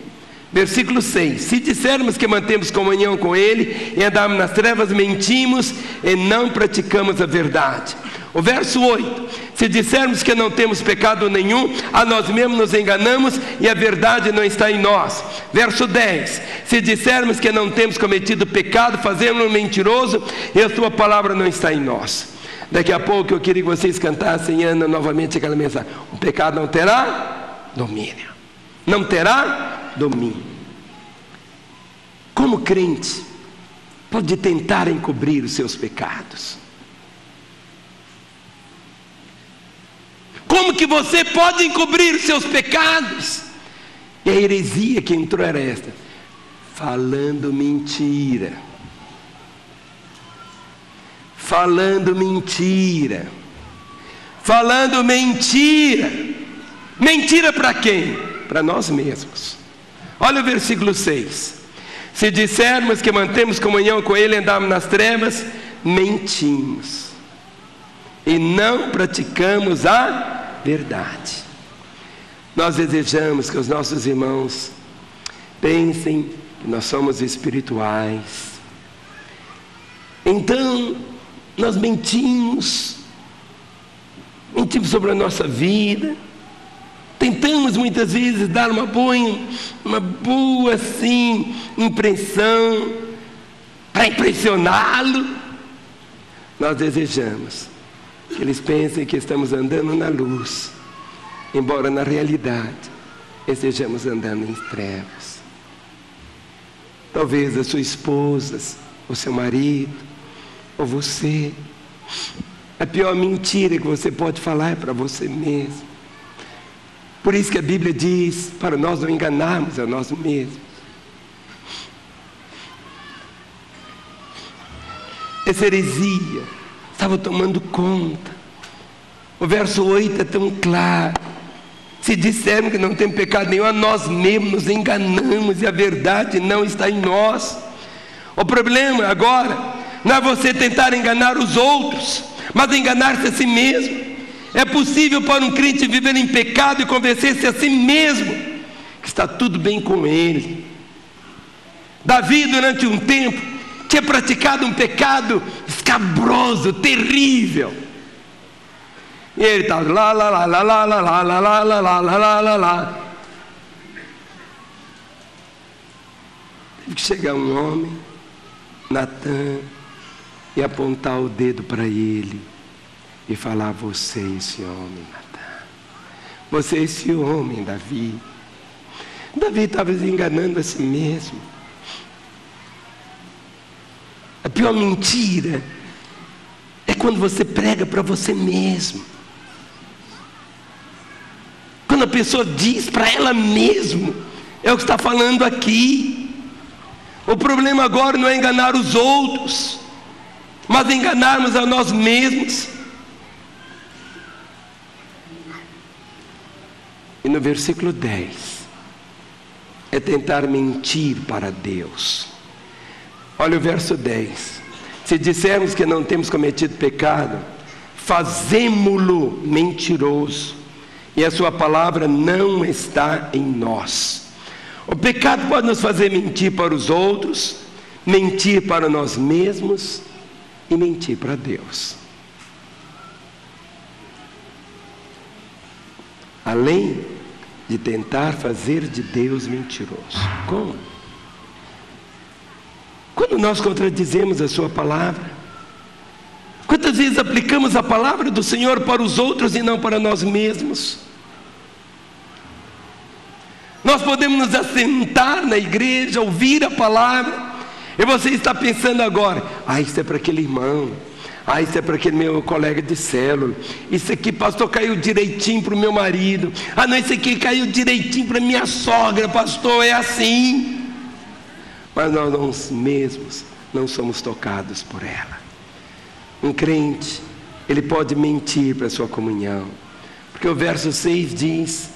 [SPEAKER 1] Versículo 6: se dissermos que mantemos comunhão com Ele e andamos nas trevas, mentimos e não praticamos a verdade. O verso 8: se dissermos que não temos pecado nenhum, a nós mesmos nos enganamos e a verdade não está em nós. Verso 10: se dissermos que não temos cometido pecado, fazemos-nos mentiroso e a sua palavra não está em nós. Daqui a pouco eu queria que vocês cantassem, Ana, novamente aquela mensagem: o pecado não terá domínio. Não terá domínio. Como crente, pode tentar encobrir os seus pecados. Como que você pode encobrir os seus pecados? E a heresia que entrou era esta: falando mentira. Falando mentira. Falando mentira. Mentira para quem? Para nós mesmos. Olha o versículo 6: se dissermos que mantemos comunhão com Ele e andamos nas trevas, mentimos e não praticamos a verdade. Nós desejamos que os nossos irmãos pensem que nós somos espirituais. Então nós mentimos sobre a nossa vida. Tentamos muitas vezes dar uma boa assim, impressão, para impressioná-lo. Nós desejamos que eles pensem que estamos andando na luz, embora na realidade estejamos andando em trevas. Talvez a sua esposa, o seu marido, ou você, a pior mentira que você pode falar é para você mesmo. Por isso que a Bíblia diz para nós não enganarmos a nós mesmos. Essa heresia estava tomando conta. O verso 8 é tão claro: se dissermos que não temos pecado nenhum, a nós mesmos nos enganamos e a verdade não está em nós. O problema agora não é você tentar enganar os outros, mas enganar-se a si mesmo. É possível para um crente viver em pecado e convencer-se a si mesmo que está tudo bem com ele. Davi, durante um tempo, tinha praticado um pecado escabroso, terrível. E ele estava lá. Teve que chegar um homem, Natã, e apontar o dedo para ele e falar: você é esse homem, Natã. Você é esse homem, Davi. Davi estava se enganando a si mesmo. A pior mentira é quando você prega para você mesmo. Quando a pessoa diz para ela mesma: é o que está falando aqui. O problema agora não é enganar os outros, mas enganarmos a nós mesmos. E no versículo 10, é tentar mentir para Deus. Olha o verso 10. Se dissermos que não temos cometido pecado, fazemo-lo mentiroso, e a sua palavra não está em nós. O pecado pode nos fazer mentir para os outros, mentir para nós mesmos e mentir para Deus. Além de tentar fazer de Deus mentiroso. Como? Quando nós contradizemos a sua palavra. Quantas vezes aplicamos a palavra do Senhor para os outros e não para nós mesmos? Nós podemos nos assentar na igreja, ouvir a palavra, e você está pensando agora: isso é para aquele irmão, isso é para aquele meu colega de célula, isso aqui, pastor, caiu direitinho para o meu marido, não, isso aqui caiu direitinho para minha sogra, pastor, é assim. Mas nós mesmos não somos tocados por ela. Um crente, ele pode mentir para a sua comunhão, porque o verso 6 diz: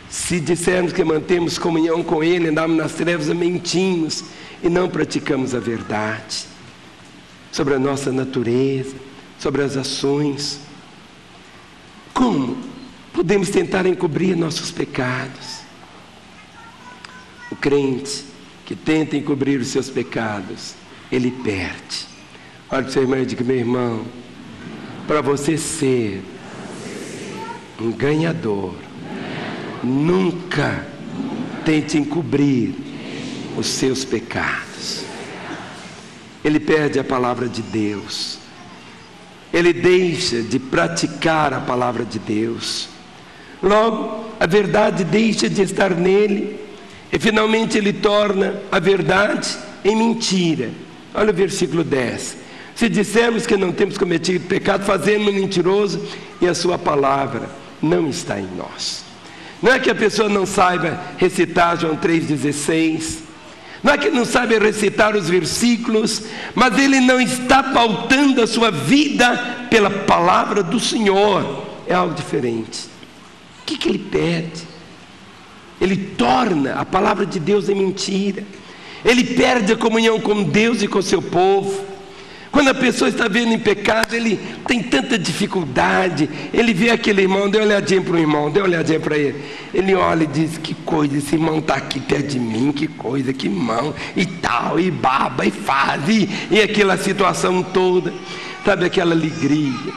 [SPEAKER 1] se dissermos que mantemos comunhão com Ele, andamos nas trevas, mentimos e não praticamos a verdade sobre a nossa natureza, sobre as ações. Como podemos tentar encobrir nossos pecados? O crente que tenta encobrir os seus pecados, ele perde. Olha para o seu irmão e diga: meu irmão, para você ser um ganhador, nunca tente encobrir os seus pecados. Ele perde a palavra de Deus, ele deixa de praticar a palavra de Deus, logo a verdade deixa de estar nele, e finalmente ele torna a verdade em mentira. Olha o versículo 10: se dissermos que não temos cometido pecado, fazemos mentiroso, e a sua palavra não está em nós. Não é que a pessoa não saiba recitar João 3,16, não é que não saiba recitar os versículos, mas ele não está pautando a sua vida pela palavra do Senhor. É algo diferente. O que ele perde? Ele torna a palavra de Deus em mentira. Ele perde a comunhão com Deus e com o seu povo. Quando a pessoa está vendo em pecado, ele tem tanta dificuldade. Ele vê aquele irmão, dê uma olhadinha para o irmão, dê uma olhadinha para ele. Ele olha e diz: que coisa, esse irmão está aqui perto de mim, que coisa, que mão, e tal, e baba, e faz, e aquela situação toda. Sabe, aquela alegria.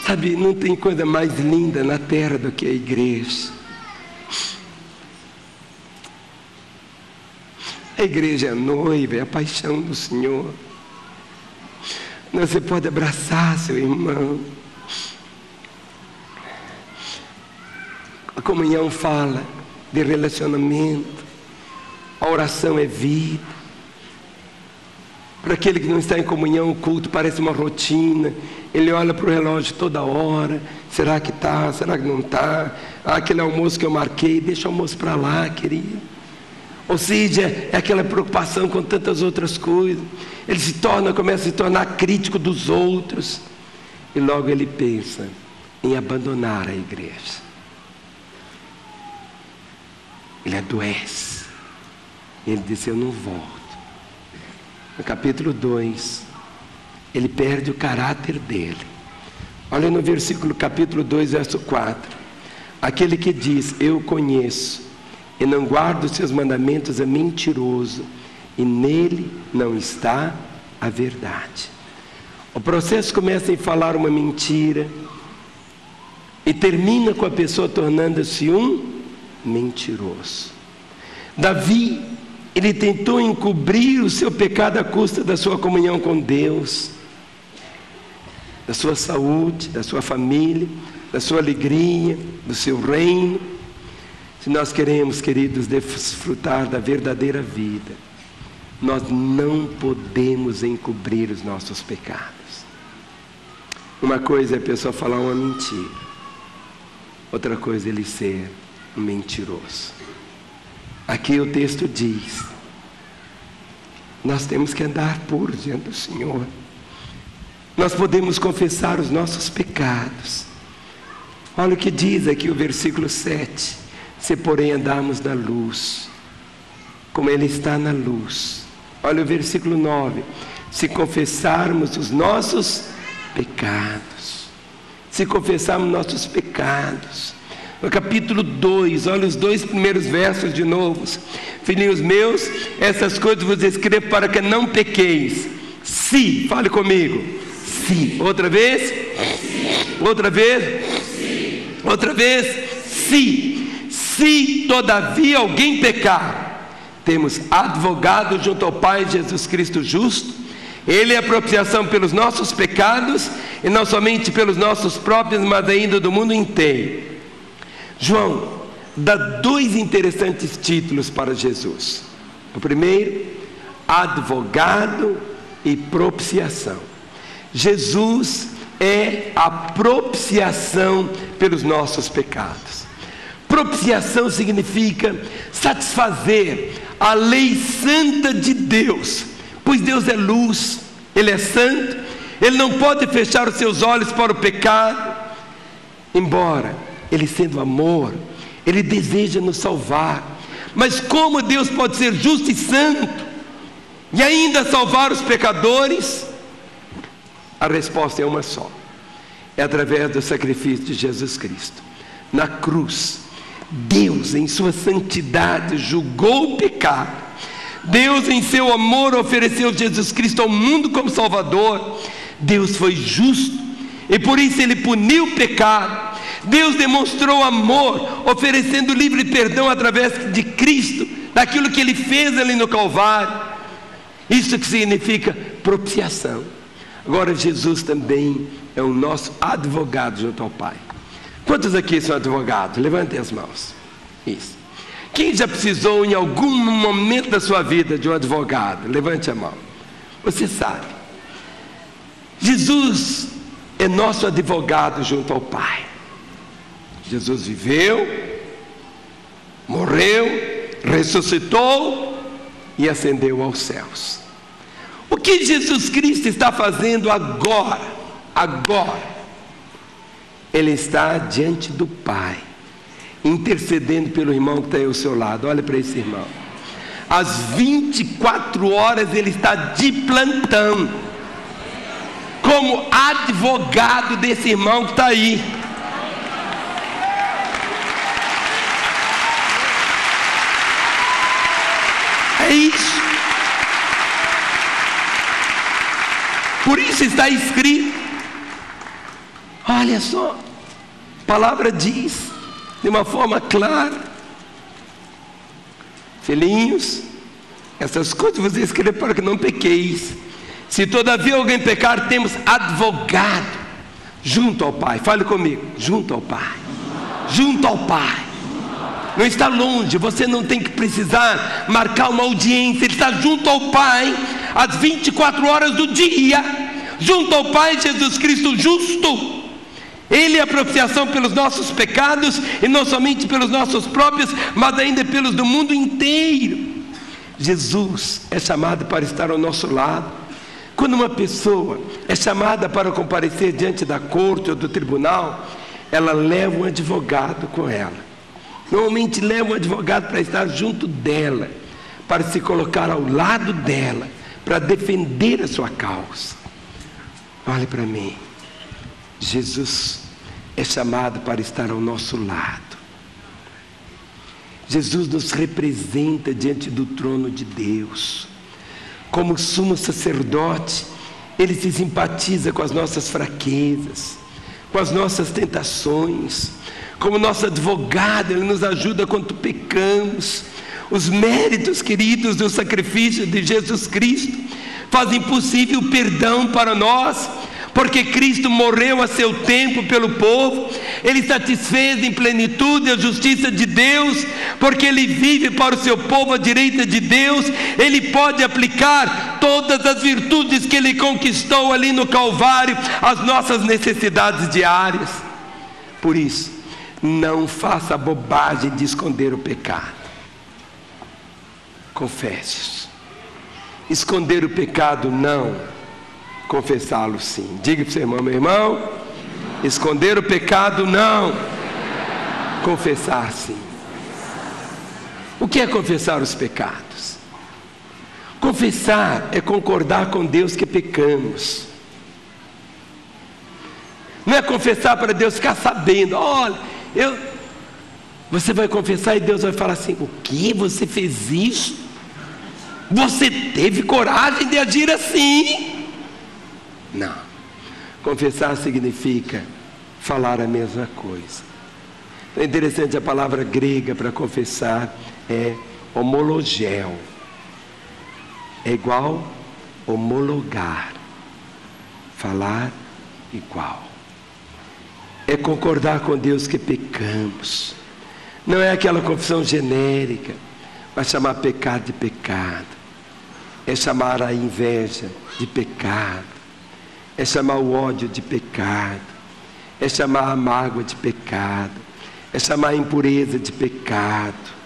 [SPEAKER 1] Sabe, não tem coisa mais linda na terra do que a igreja. A igreja é a noiva, é a paixão do Senhor. Você pode abraçar seu irmão. A comunhão fala de relacionamento. A oração é vida. Para aquele que não está em comunhão, o culto parece uma rotina. Ele olha para o relógio toda hora. Será que está? Será que não está? Aquele almoço que eu marquei, deixa o almoço para lá, querido. Ou seja, é aquela preocupação com tantas outras coisas. Ele começa a se tornar crítico dos outros. E logo ele pensa em abandonar a igreja. Ele adoece. Ele diz: eu não volto. No capítulo 2, ele perde o caráter dele. Olha no versículo, capítulo 2, verso 4. Aquele que diz: eu conheço, e não guarda os seus mandamentos, é mentiroso, e nele não está a verdade. O processo começa em falar uma mentira e termina com a pessoa tornando-se um mentiroso. Davi, ele tentou encobrir o seu pecado à custa da sua comunhão com Deus, da sua saúde, da sua família, da sua alegria, do seu reino. Se nós queremos, queridos, desfrutar da verdadeira vida, nós não podemos encobrir os nossos pecados. Uma coisa é a pessoa falar uma mentira, outra coisa é ele ser um mentiroso. Aqui o texto diz: nós temos que andar puros diante do Senhor. Nós podemos confessar os nossos pecados. Olha o que diz aqui o versículo 7. Se porém andarmos na luz, como Ele está na luz. Olha o versículo 9. Se confessarmos os nossos pecados. Se confessarmos nossos pecados. No capítulo 2, olha os 2 primeiros versos de novo. Filhinhos meus, essas coisas vos escrevo para que não pequeis. Se, fale comigo. Se, outra vez. Se. Outra vez. Se. Outra vez. Se todavia alguém pecar, temos advogado junto ao Pai, Jesus Cristo justo. Ele é a propiciação pelos nossos pecados, e não somente pelos nossos próprios, mas ainda do mundo inteiro. João dá 2 interessantes títulos para Jesus. O primeiro, advogado e propiciação. Jesus é a propiciação pelos nossos pecados. Propiciação significa satisfazer a lei santa de Deus, pois Deus é luz, Ele é santo, Ele não pode fechar os seus olhos para o pecado, embora Ele sendo amor, Ele deseja nos salvar. Mas como Deus pode ser justo e santo e ainda salvar os pecadores? A resposta é uma só: é através do sacrifício de Jesus Cristo. Na cruz, Deus em sua santidade julgou o pecado. Deus em seu amor ofereceu Jesus Cristo ao mundo como Salvador. Deus foi justo e por isso Ele puniu o pecado. Deus demonstrou amor, oferecendo livre perdão através de Cristo, daquilo que Ele fez ali no Calvário. Isso que significa propiciação. Agora Jesus também é o nosso advogado junto ao Pai. Quantos aqui são advogados? Levantem as mãos. Isso. Quem já precisou em algum momento da sua vida de um advogado? Levante a mão. Você sabe, Jesus é nosso advogado junto ao Pai. Jesus viveu, morreu, ressuscitou e ascendeu aos céus. O que Jesus Cristo está fazendo agora? Ele está diante do Pai, intercedendo pelo irmão que está aí ao seu lado. Olha para esse irmão. Às 24 horas ele está de plantão, como advogado desse irmão que está aí. É isso. Por isso está escrito. Olha só, a palavra diz de uma forma clara: filhinhos, essas coisas vos escrevo para que não pequeis. Se todavia alguém pecar, temos advogado junto ao Pai. Fale comigo, junto ao Pai. Junto ao Pai. Não está longe, você não tem que precisar marcar uma audiência. Ele está junto ao Pai às 24 horas do dia. Junto ao Pai, Jesus Cristo justo. Ele é a propiciação pelos nossos pecados, e não somente pelos nossos próprios, mas ainda pelos do mundo inteiro. Jesus é chamado para estar ao nosso lado. Quando uma pessoa é chamada para comparecer diante da corte ou do tribunal, ela leva um advogado com ela. Normalmente leva um advogado para estar junto dela, para se colocar ao lado dela, para defender a sua causa. Olhe para mim. Jesus é chamado para estar ao nosso lado. Jesus nos representa diante do trono de Deus. Como sumo sacerdote, Ele se simpatiza com as nossas fraquezas, com as nossas tentações. Como nosso advogado, Ele nos ajuda quando pecamos. Os méritos, queridos, do sacrifício de Jesus Cristo fazem possível o perdão para nós, porque Cristo morreu a seu tempo pelo povo. Ele satisfez em plenitude a justiça de Deus, porque Ele vive para o seu povo à direita de Deus. Ele pode aplicar todas as virtudes que Ele conquistou ali no Calvário às nossas necessidades diárias. Por isso, não faça a bobagem de esconder o pecado. Confesse. Esconder o pecado não, confessá-lo sim. Diga para o seu irmão: meu irmão, esconder o pecado não, confessar sim. O que é confessar os pecados? Confessar é concordar com Deus que pecamos. Não é confessar para Deus ficar sabendo. Olha, você vai confessar e Deus vai falar assim: o que? Você fez isso? Você teve coragem de agir assim? Não. Confessar significa falar a mesma coisa. É interessante, a palavra grega para confessar é homologel. É igual homologar. Falar igual. É concordar com Deus que pecamos. Não é aquela confissão genérica, mas chamar pecado de pecado. É chamar a inveja de pecado. É chamar o ódio de pecado. É chamar a mágoa de pecado. É chamar a impureza de pecado.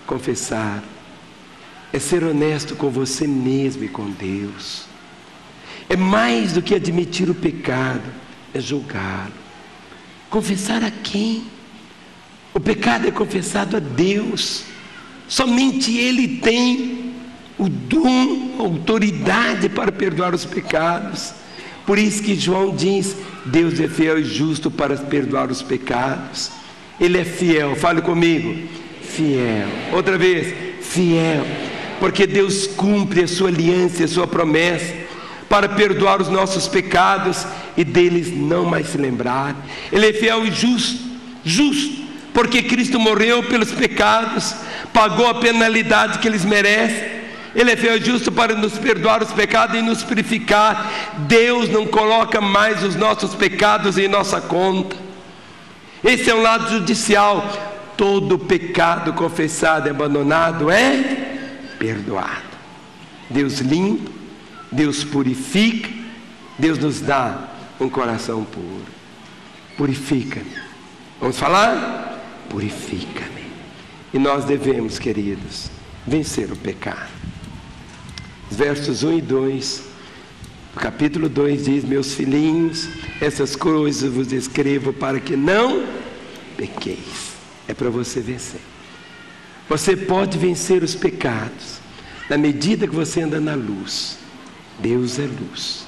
[SPEAKER 1] Confessar é ser honesto com você mesmo e com Deus. É mais do que admitir o pecado, é julgá-lo. Confessar a quem? O pecado é confessado a Deus. Somente Ele tem o dom, a autoridade para perdoar os pecados. Por isso que João diz: Deus é fiel e justo para perdoar os pecados. Ele é fiel, fale comigo, fiel. Outra vez, fiel. Porque Deus cumpre a sua aliança, a sua promessa, para perdoar os nossos pecados e deles não mais se lembrar. Ele é fiel e justo, porque Cristo morreu pelos pecados, pagou a penalidade que eles merecem. Ele é fiel e justo para nos perdoar os pecados e nos purificar. Deus não coloca mais os nossos pecados em nossa conta. Esse é um lado judicial. Todo pecado confessado e abandonado é perdoado. Deus limpa, Deus purifica, Deus nos dá um coração puro. Purifica-me. Vamos falar? Purifica-me. E nós devemos, queridos, vencer o pecado. Os versos 1 e 2, o capítulo 2 diz: meus filhinhos, essas coisas vos escrevo para que não pequeis. É para você vencer. Você pode vencer os pecados na medida que você anda na luz. Deus é luz.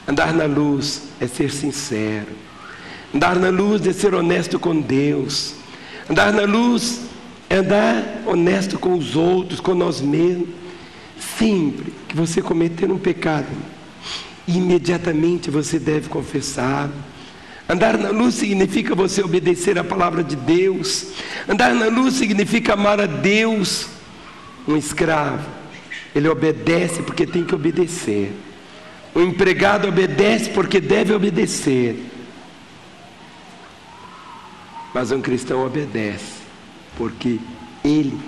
[SPEAKER 1] Andar na luz é ser sincero. Andar na luz é ser honesto com Deus. Andar na luz é andar honesto com os outros, com nós mesmos. Sempre que você cometer um pecado, imediatamente você deve confessar. Andar na luz significa você obedecer a palavra de Deus. Andar na luz significa amar a Deus. Um escravo, ele obedece porque tem que obedecer. O empregado obedece porque deve obedecer. Mas um cristão obedece porque ele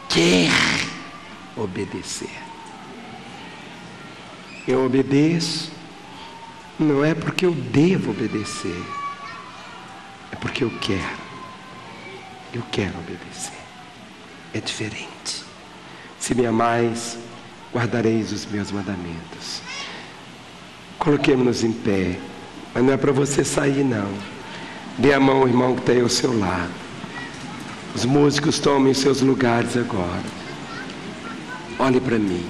[SPEAKER 1] quer obedecer. Eu obedeço não é porque eu devo obedecer, é porque eu quero. Eu quero obedecer. É diferente. Se me amais, guardareis os meus mandamentos. Coloquemos-nos em pé. Mas não é para você sair, não. Dê a mão ao irmão que está aí ao seu lado. Os músicos tomem seus lugares agora. Olhe para mim.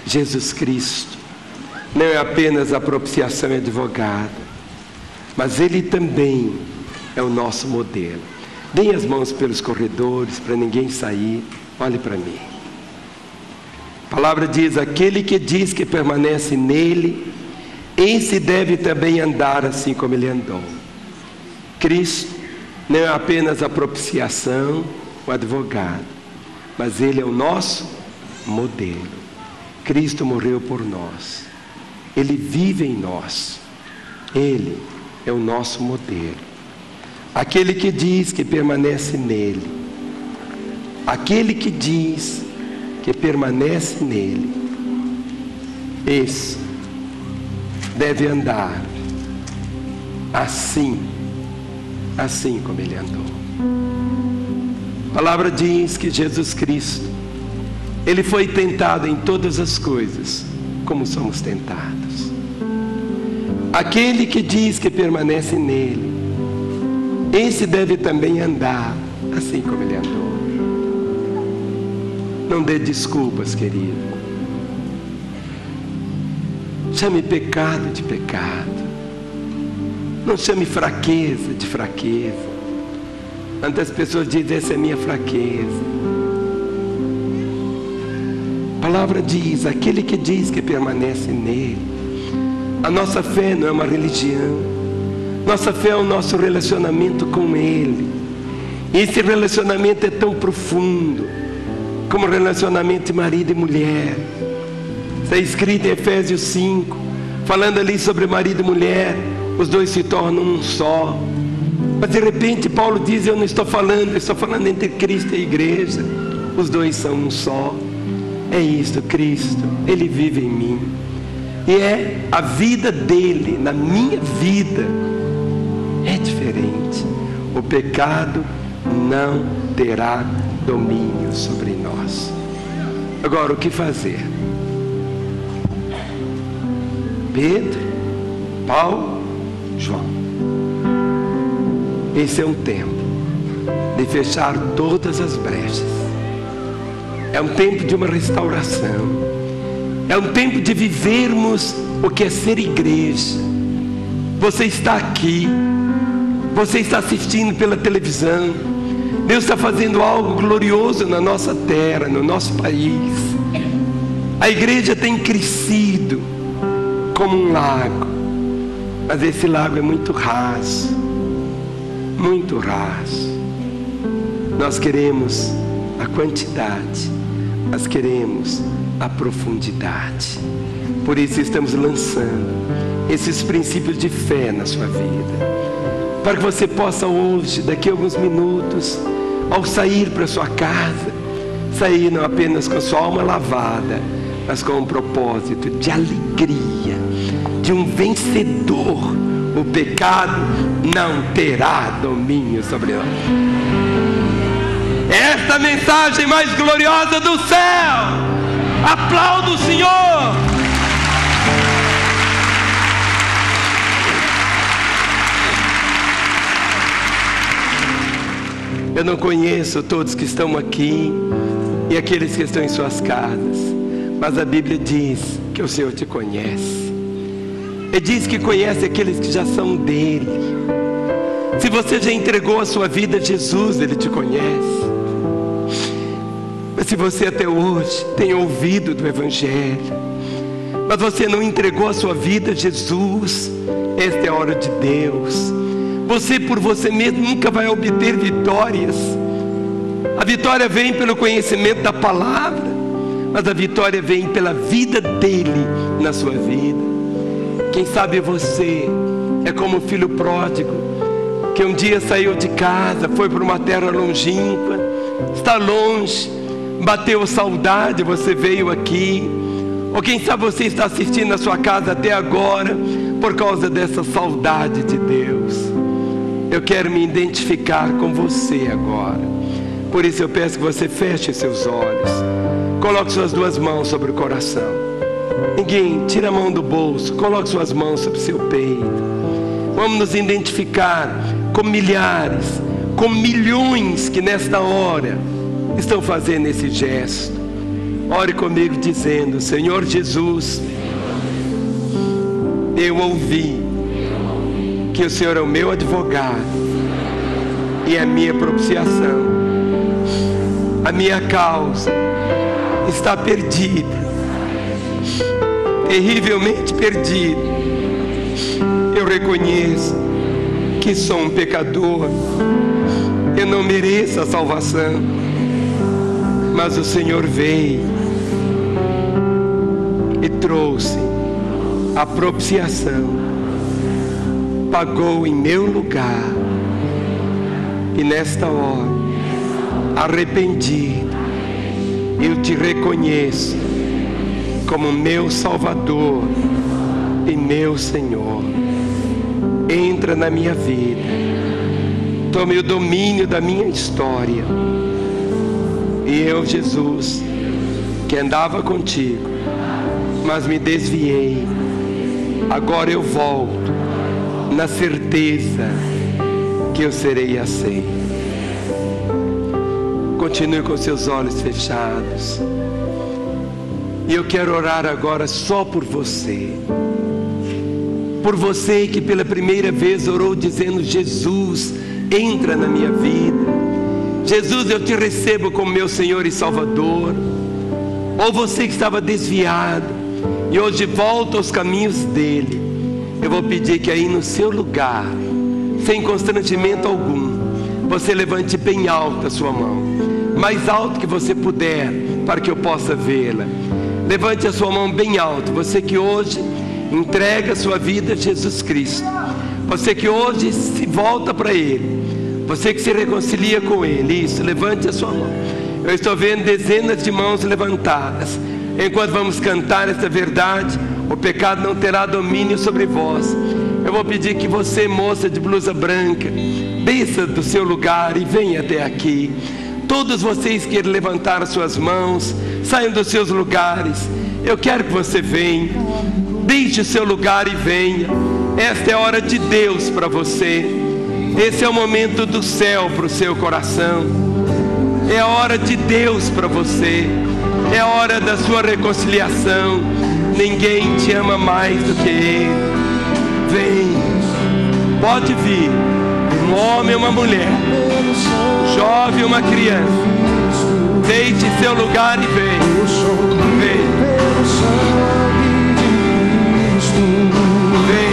[SPEAKER 1] Jesus Cristo não é apenas a propiciação e advogado, mas Ele também é o nosso modelo. Deem as mãos pelos corredores para ninguém sair. Olhe para mim. A palavra diz: aquele que diz que permanece nele, esse deve também andar assim como ele andou. Cristo não é apenas a propiciação, o advogado, mas Ele é o nosso modelo. Cristo morreu por nós. Ele vive em nós. Ele é o nosso modelo. Aquele que diz que permanece nele. Aquele que diz que permanece nele. Esse deve andar assim como ele andou. A palavra diz que Jesus Cristo, Ele foi tentado em todas as coisas, como somos tentados. Aquele que diz que permanece nele, esse deve também andar assim como ele andou. Não dê desculpas, querido. Chame pecado de pecado. Não chame fraqueza de fraqueza. Tantas pessoas dizem: essa é minha fraqueza. A palavra diz: aquele que diz que permanece nele. A nossa fé não é uma religião. Nossa fé é o nosso relacionamento com ele. E esse relacionamento é tão profundo como o relacionamento de marido e mulher. Está escrito em Efésios 5, falando ali sobre marido e mulher. Os dois se tornam um só. Mas de repente Paulo diz: eu não estou falando, eu estou falando entre Cristo e a igreja. Os dois são um só. É isto, Cristo, Ele vive em mim. E é a vida dele na minha vida. É diferente. O pecado não terá domínio sobre nós. Agora, o que fazer? Pedro, Paulo, João. Esse é um tempo de fechar todas as brechas. É um tempo de uma restauração. É um tempo de vivermos o que é ser igreja. Você está aqui. Você está assistindo pela televisão. Deus está fazendo algo glorioso na nossa terra, no nosso país. A igreja tem crescido como um lago. Mas esse lago é muito raso. Muito raso. Nós queremos a quantidade, nós queremos a profundidade. Por isso estamos lançando esses princípios de fé na sua vida, para que você possa hoje, daqui a alguns minutos, ao sair para sua casa, sair não apenas com a sua alma lavada, mas com um propósito de alegria, de um vencedor. O pecado não terá domínio sobre nós. Esta é a mensagem mais gloriosa do céu. Aplauda o Senhor. Eu não conheço todos que estão aqui e aqueles que estão em suas casas, mas a Bíblia diz que o Senhor te conhece. Ele diz que conhece aqueles que já são dele. Se você já entregou a sua vida a Jesus, Ele te conhece. Mas se você até hoje tem ouvido do Evangelho, mas você não entregou a sua vida a Jesus, esta é a hora de Deus. Você por você mesmo nunca vai obter vitórias. A vitória vem pelo conhecimento da palavra, mas a vitória vem pela vida dele na sua vida. Quem sabe você é como o filho pródigo, que um dia saiu de casa, foi para uma terra longínqua, está longe, bateu saudade, você veio aqui. Ou quem sabe você está assistindo na sua casa até agora, por causa dessa saudade de Deus. Eu quero me identificar com você agora. Por isso eu peço que você feche seus olhos, coloque suas duas mãos sobre o coração. Ninguém tira a mão do bolso, coloque suas mãos sobre o seu peito. Vamos nos identificar com milhares, com milhões que nesta hora estão fazendo esse gesto. Ore comigo dizendo: Senhor Jesus, eu ouvi que o Senhor é o meu advogado e a minha propiciação. A minha causa está perdida, terrivelmente perdida. Eu reconheço que sou um pecador. Eu não mereço a salvação, mas o Senhor veio e trouxe a propiciação, pagou em meu lugar. E nesta hora, arrependido, eu te reconheço como meu Salvador e meu Senhor. Entra na minha vida, tome o domínio da minha história. E eu, Jesus, que andava contigo, mas me desviei, agora eu volto na certeza que eu serei aceito. continue com seus olhos fechados. E eu quero orar agora só por você. Por você que pela primeira vez orou dizendo: Jesus, entra na minha vida. Jesus, eu te recebo como meu Senhor e Salvador. Ou você que estava desviado e hoje volta aos caminhos dele. Eu vou pedir que aí no seu lugar, sem constrangimento algum, você levante bem alta a sua mão, mais alto que você puder, para que eu possa vê-la. Levante a sua mão bem alto, você que hoje entrega a sua vida a Jesus Cristo, você que hoje se volta para Ele, você que se reconcilia com Ele. Isso, levante a sua mão. Eu estou vendo dezenas de mãos levantadas. Enquanto vamos cantar esta verdade, o pecado não terá domínio sobre vós. Eu vou pedir que você, moça de blusa branca, desça do seu lugar e venha até aqui. Todos vocês que levantaram as suas mãos, saiam dos seus lugares. Eu quero que você venha. Deixe o seu lugar e venha. Esta é a hora de Deus para você. Esse é o momento do céu para o seu coração. É a hora de Deus para você. É a hora da sua reconciliação. Ninguém te ama mais do que Ele. Vem. Pode vir. Um homem ou uma mulher, um jovem ou uma criança. Deite seu lugar e vem. Vem. Vem.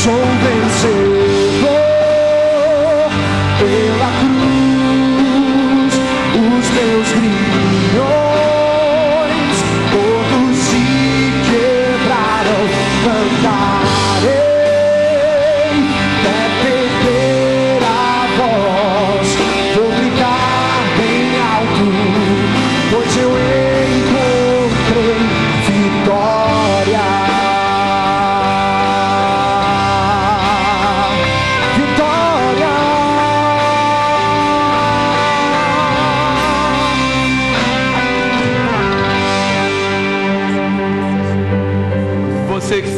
[SPEAKER 2] Sou vencedor pela cruz, os meus grilhões todos se quebraram. Cantarei até perder a voz, vou gritar bem alto, pois eu encontrei vitória.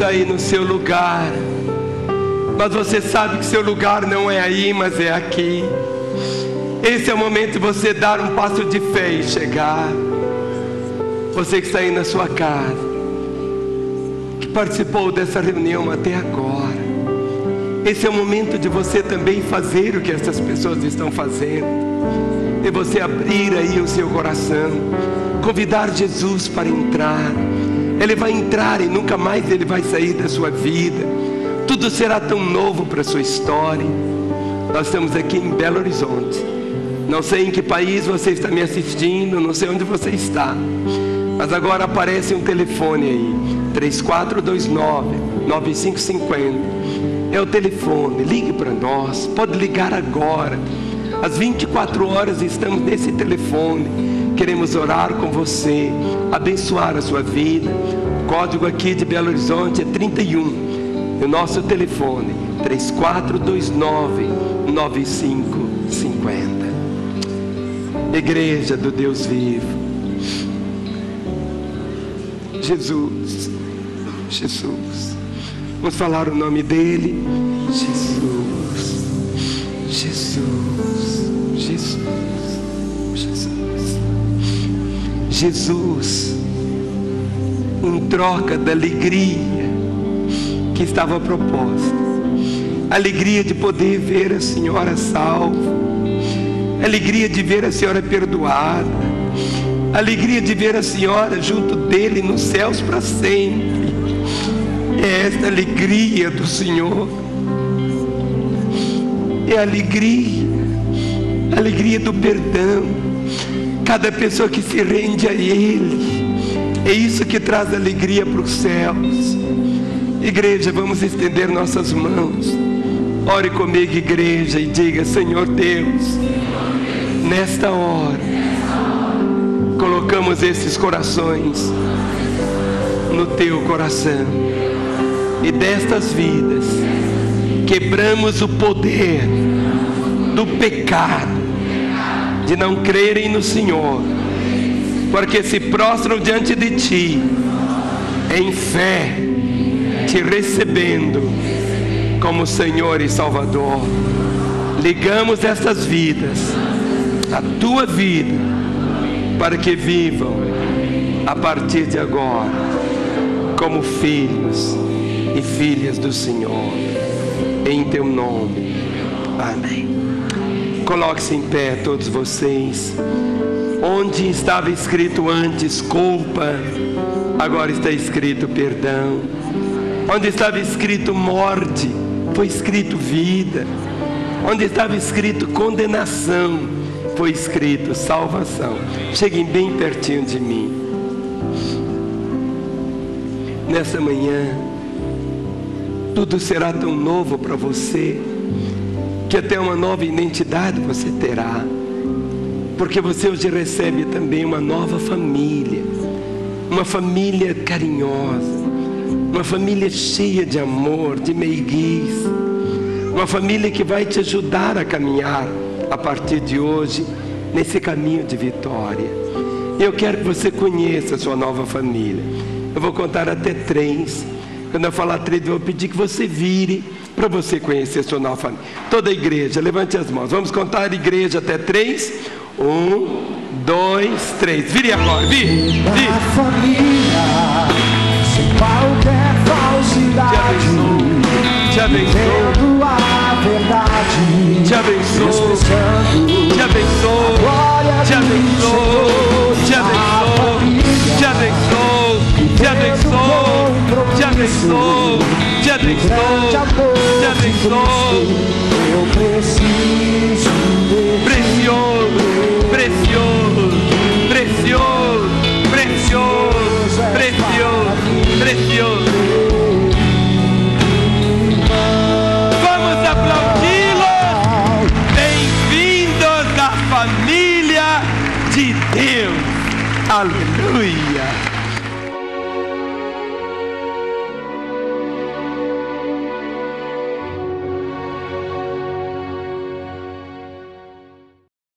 [SPEAKER 1] Aí no seu lugar, mas você sabe que seu lugar não é aí, mas é aqui. Esse é o momento de você dar um passo de fé e chegar. Você que está aí na sua casa, que participou dessa reunião até agora, esse é o momento de você também fazer o que essas pessoas estão fazendo, e você abrir aí o seu coração, convidar Jesus para entrar. Ele vai entrar e nunca mais ele vai sair da sua vida. Tudo será tão novo para a sua história. Nós estamos aqui em Belo Horizonte. Não sei em que país você está me assistindo, não sei onde você está, mas agora aparece um telefone aí, 3429-9550. É o telefone, ligue para nós, pode ligar agora. Às 24 horas estamos nesse telefone. Queremos orar com você, abençoar a sua vida. O código aqui de Belo Horizonte é 31. E o nosso telefone, 3429-9550. Igreja do Deus vivo. Jesus, Jesus, Vamos falar o nome dele. Jesus, Jesus, Jesus, Jesus, Jesus. Em troca da alegria que estava proposta, alegria de poder ver a senhora salva, alegria de ver a senhora perdoada, alegria de ver a senhora junto dele nos céus para sempre. É esta alegria do Senhor, é a alegria do perdão. Cada pessoa que se rende a Ele, é isso que traz alegria para os céus. Igreja, vamos estender nossas mãos. Ore comigo, igreja, e diga: Senhor Deus, nesta hora colocamos esses corações no teu coração, e destas vidas quebramos o poder do pecado, de não crerem no Senhor, porque se prostram diante de Ti em fé, Te recebendo como Senhor e Salvador. Ligamos estas vidas à Tua vida, para que vivam a partir de agora como filhos e filhas do Senhor, em Teu nome, amém. Coloque-se em pé todos vocês. Onde estava escrito antes culpa, agora está escrito perdão. Onde estava escrito morte, foi escrito vida. Onde estava escrito condenação, foi escrito salvação. Cheguem bem pertinho de mim. Nessa manhã, tudo será tão novo para você, que até uma nova identidade você terá, porque você hoje recebe também uma nova família, uma família carinhosa, uma família cheia de amor, de meiguiz, uma família que vai te ajudar a caminhar a partir de hoje nesse caminho de vitória. Eu quero que você conheça a sua nova família. Eu vou contar até 3. Quando eu falar 3, eu vou pedir que você vire para você conhecer a sua nova família. Toda a igreja, levante as mãos. Vamos contar a igreja até 3. 1, 2, 3. Vire agora, vire.
[SPEAKER 2] A família, sem qualquer falsidade,
[SPEAKER 1] Te abençoe.
[SPEAKER 2] vendo a verdade,
[SPEAKER 1] Te abençoe.
[SPEAKER 2] expressando
[SPEAKER 1] Te abençoe.
[SPEAKER 2] a glória
[SPEAKER 1] Te
[SPEAKER 2] do
[SPEAKER 1] abençoe. Te
[SPEAKER 2] Senhor.
[SPEAKER 1] abençoe. Te abençoe. Te abençoe. Te abençoe. Te abençoe. Te abençoe.
[SPEAKER 2] Eu preciso de
[SPEAKER 1] Precioso, precioso, precioso, precioso, precioso, precioso. Vamos aplaudi-los. Bem-vindos à família de Deus. Aleluia.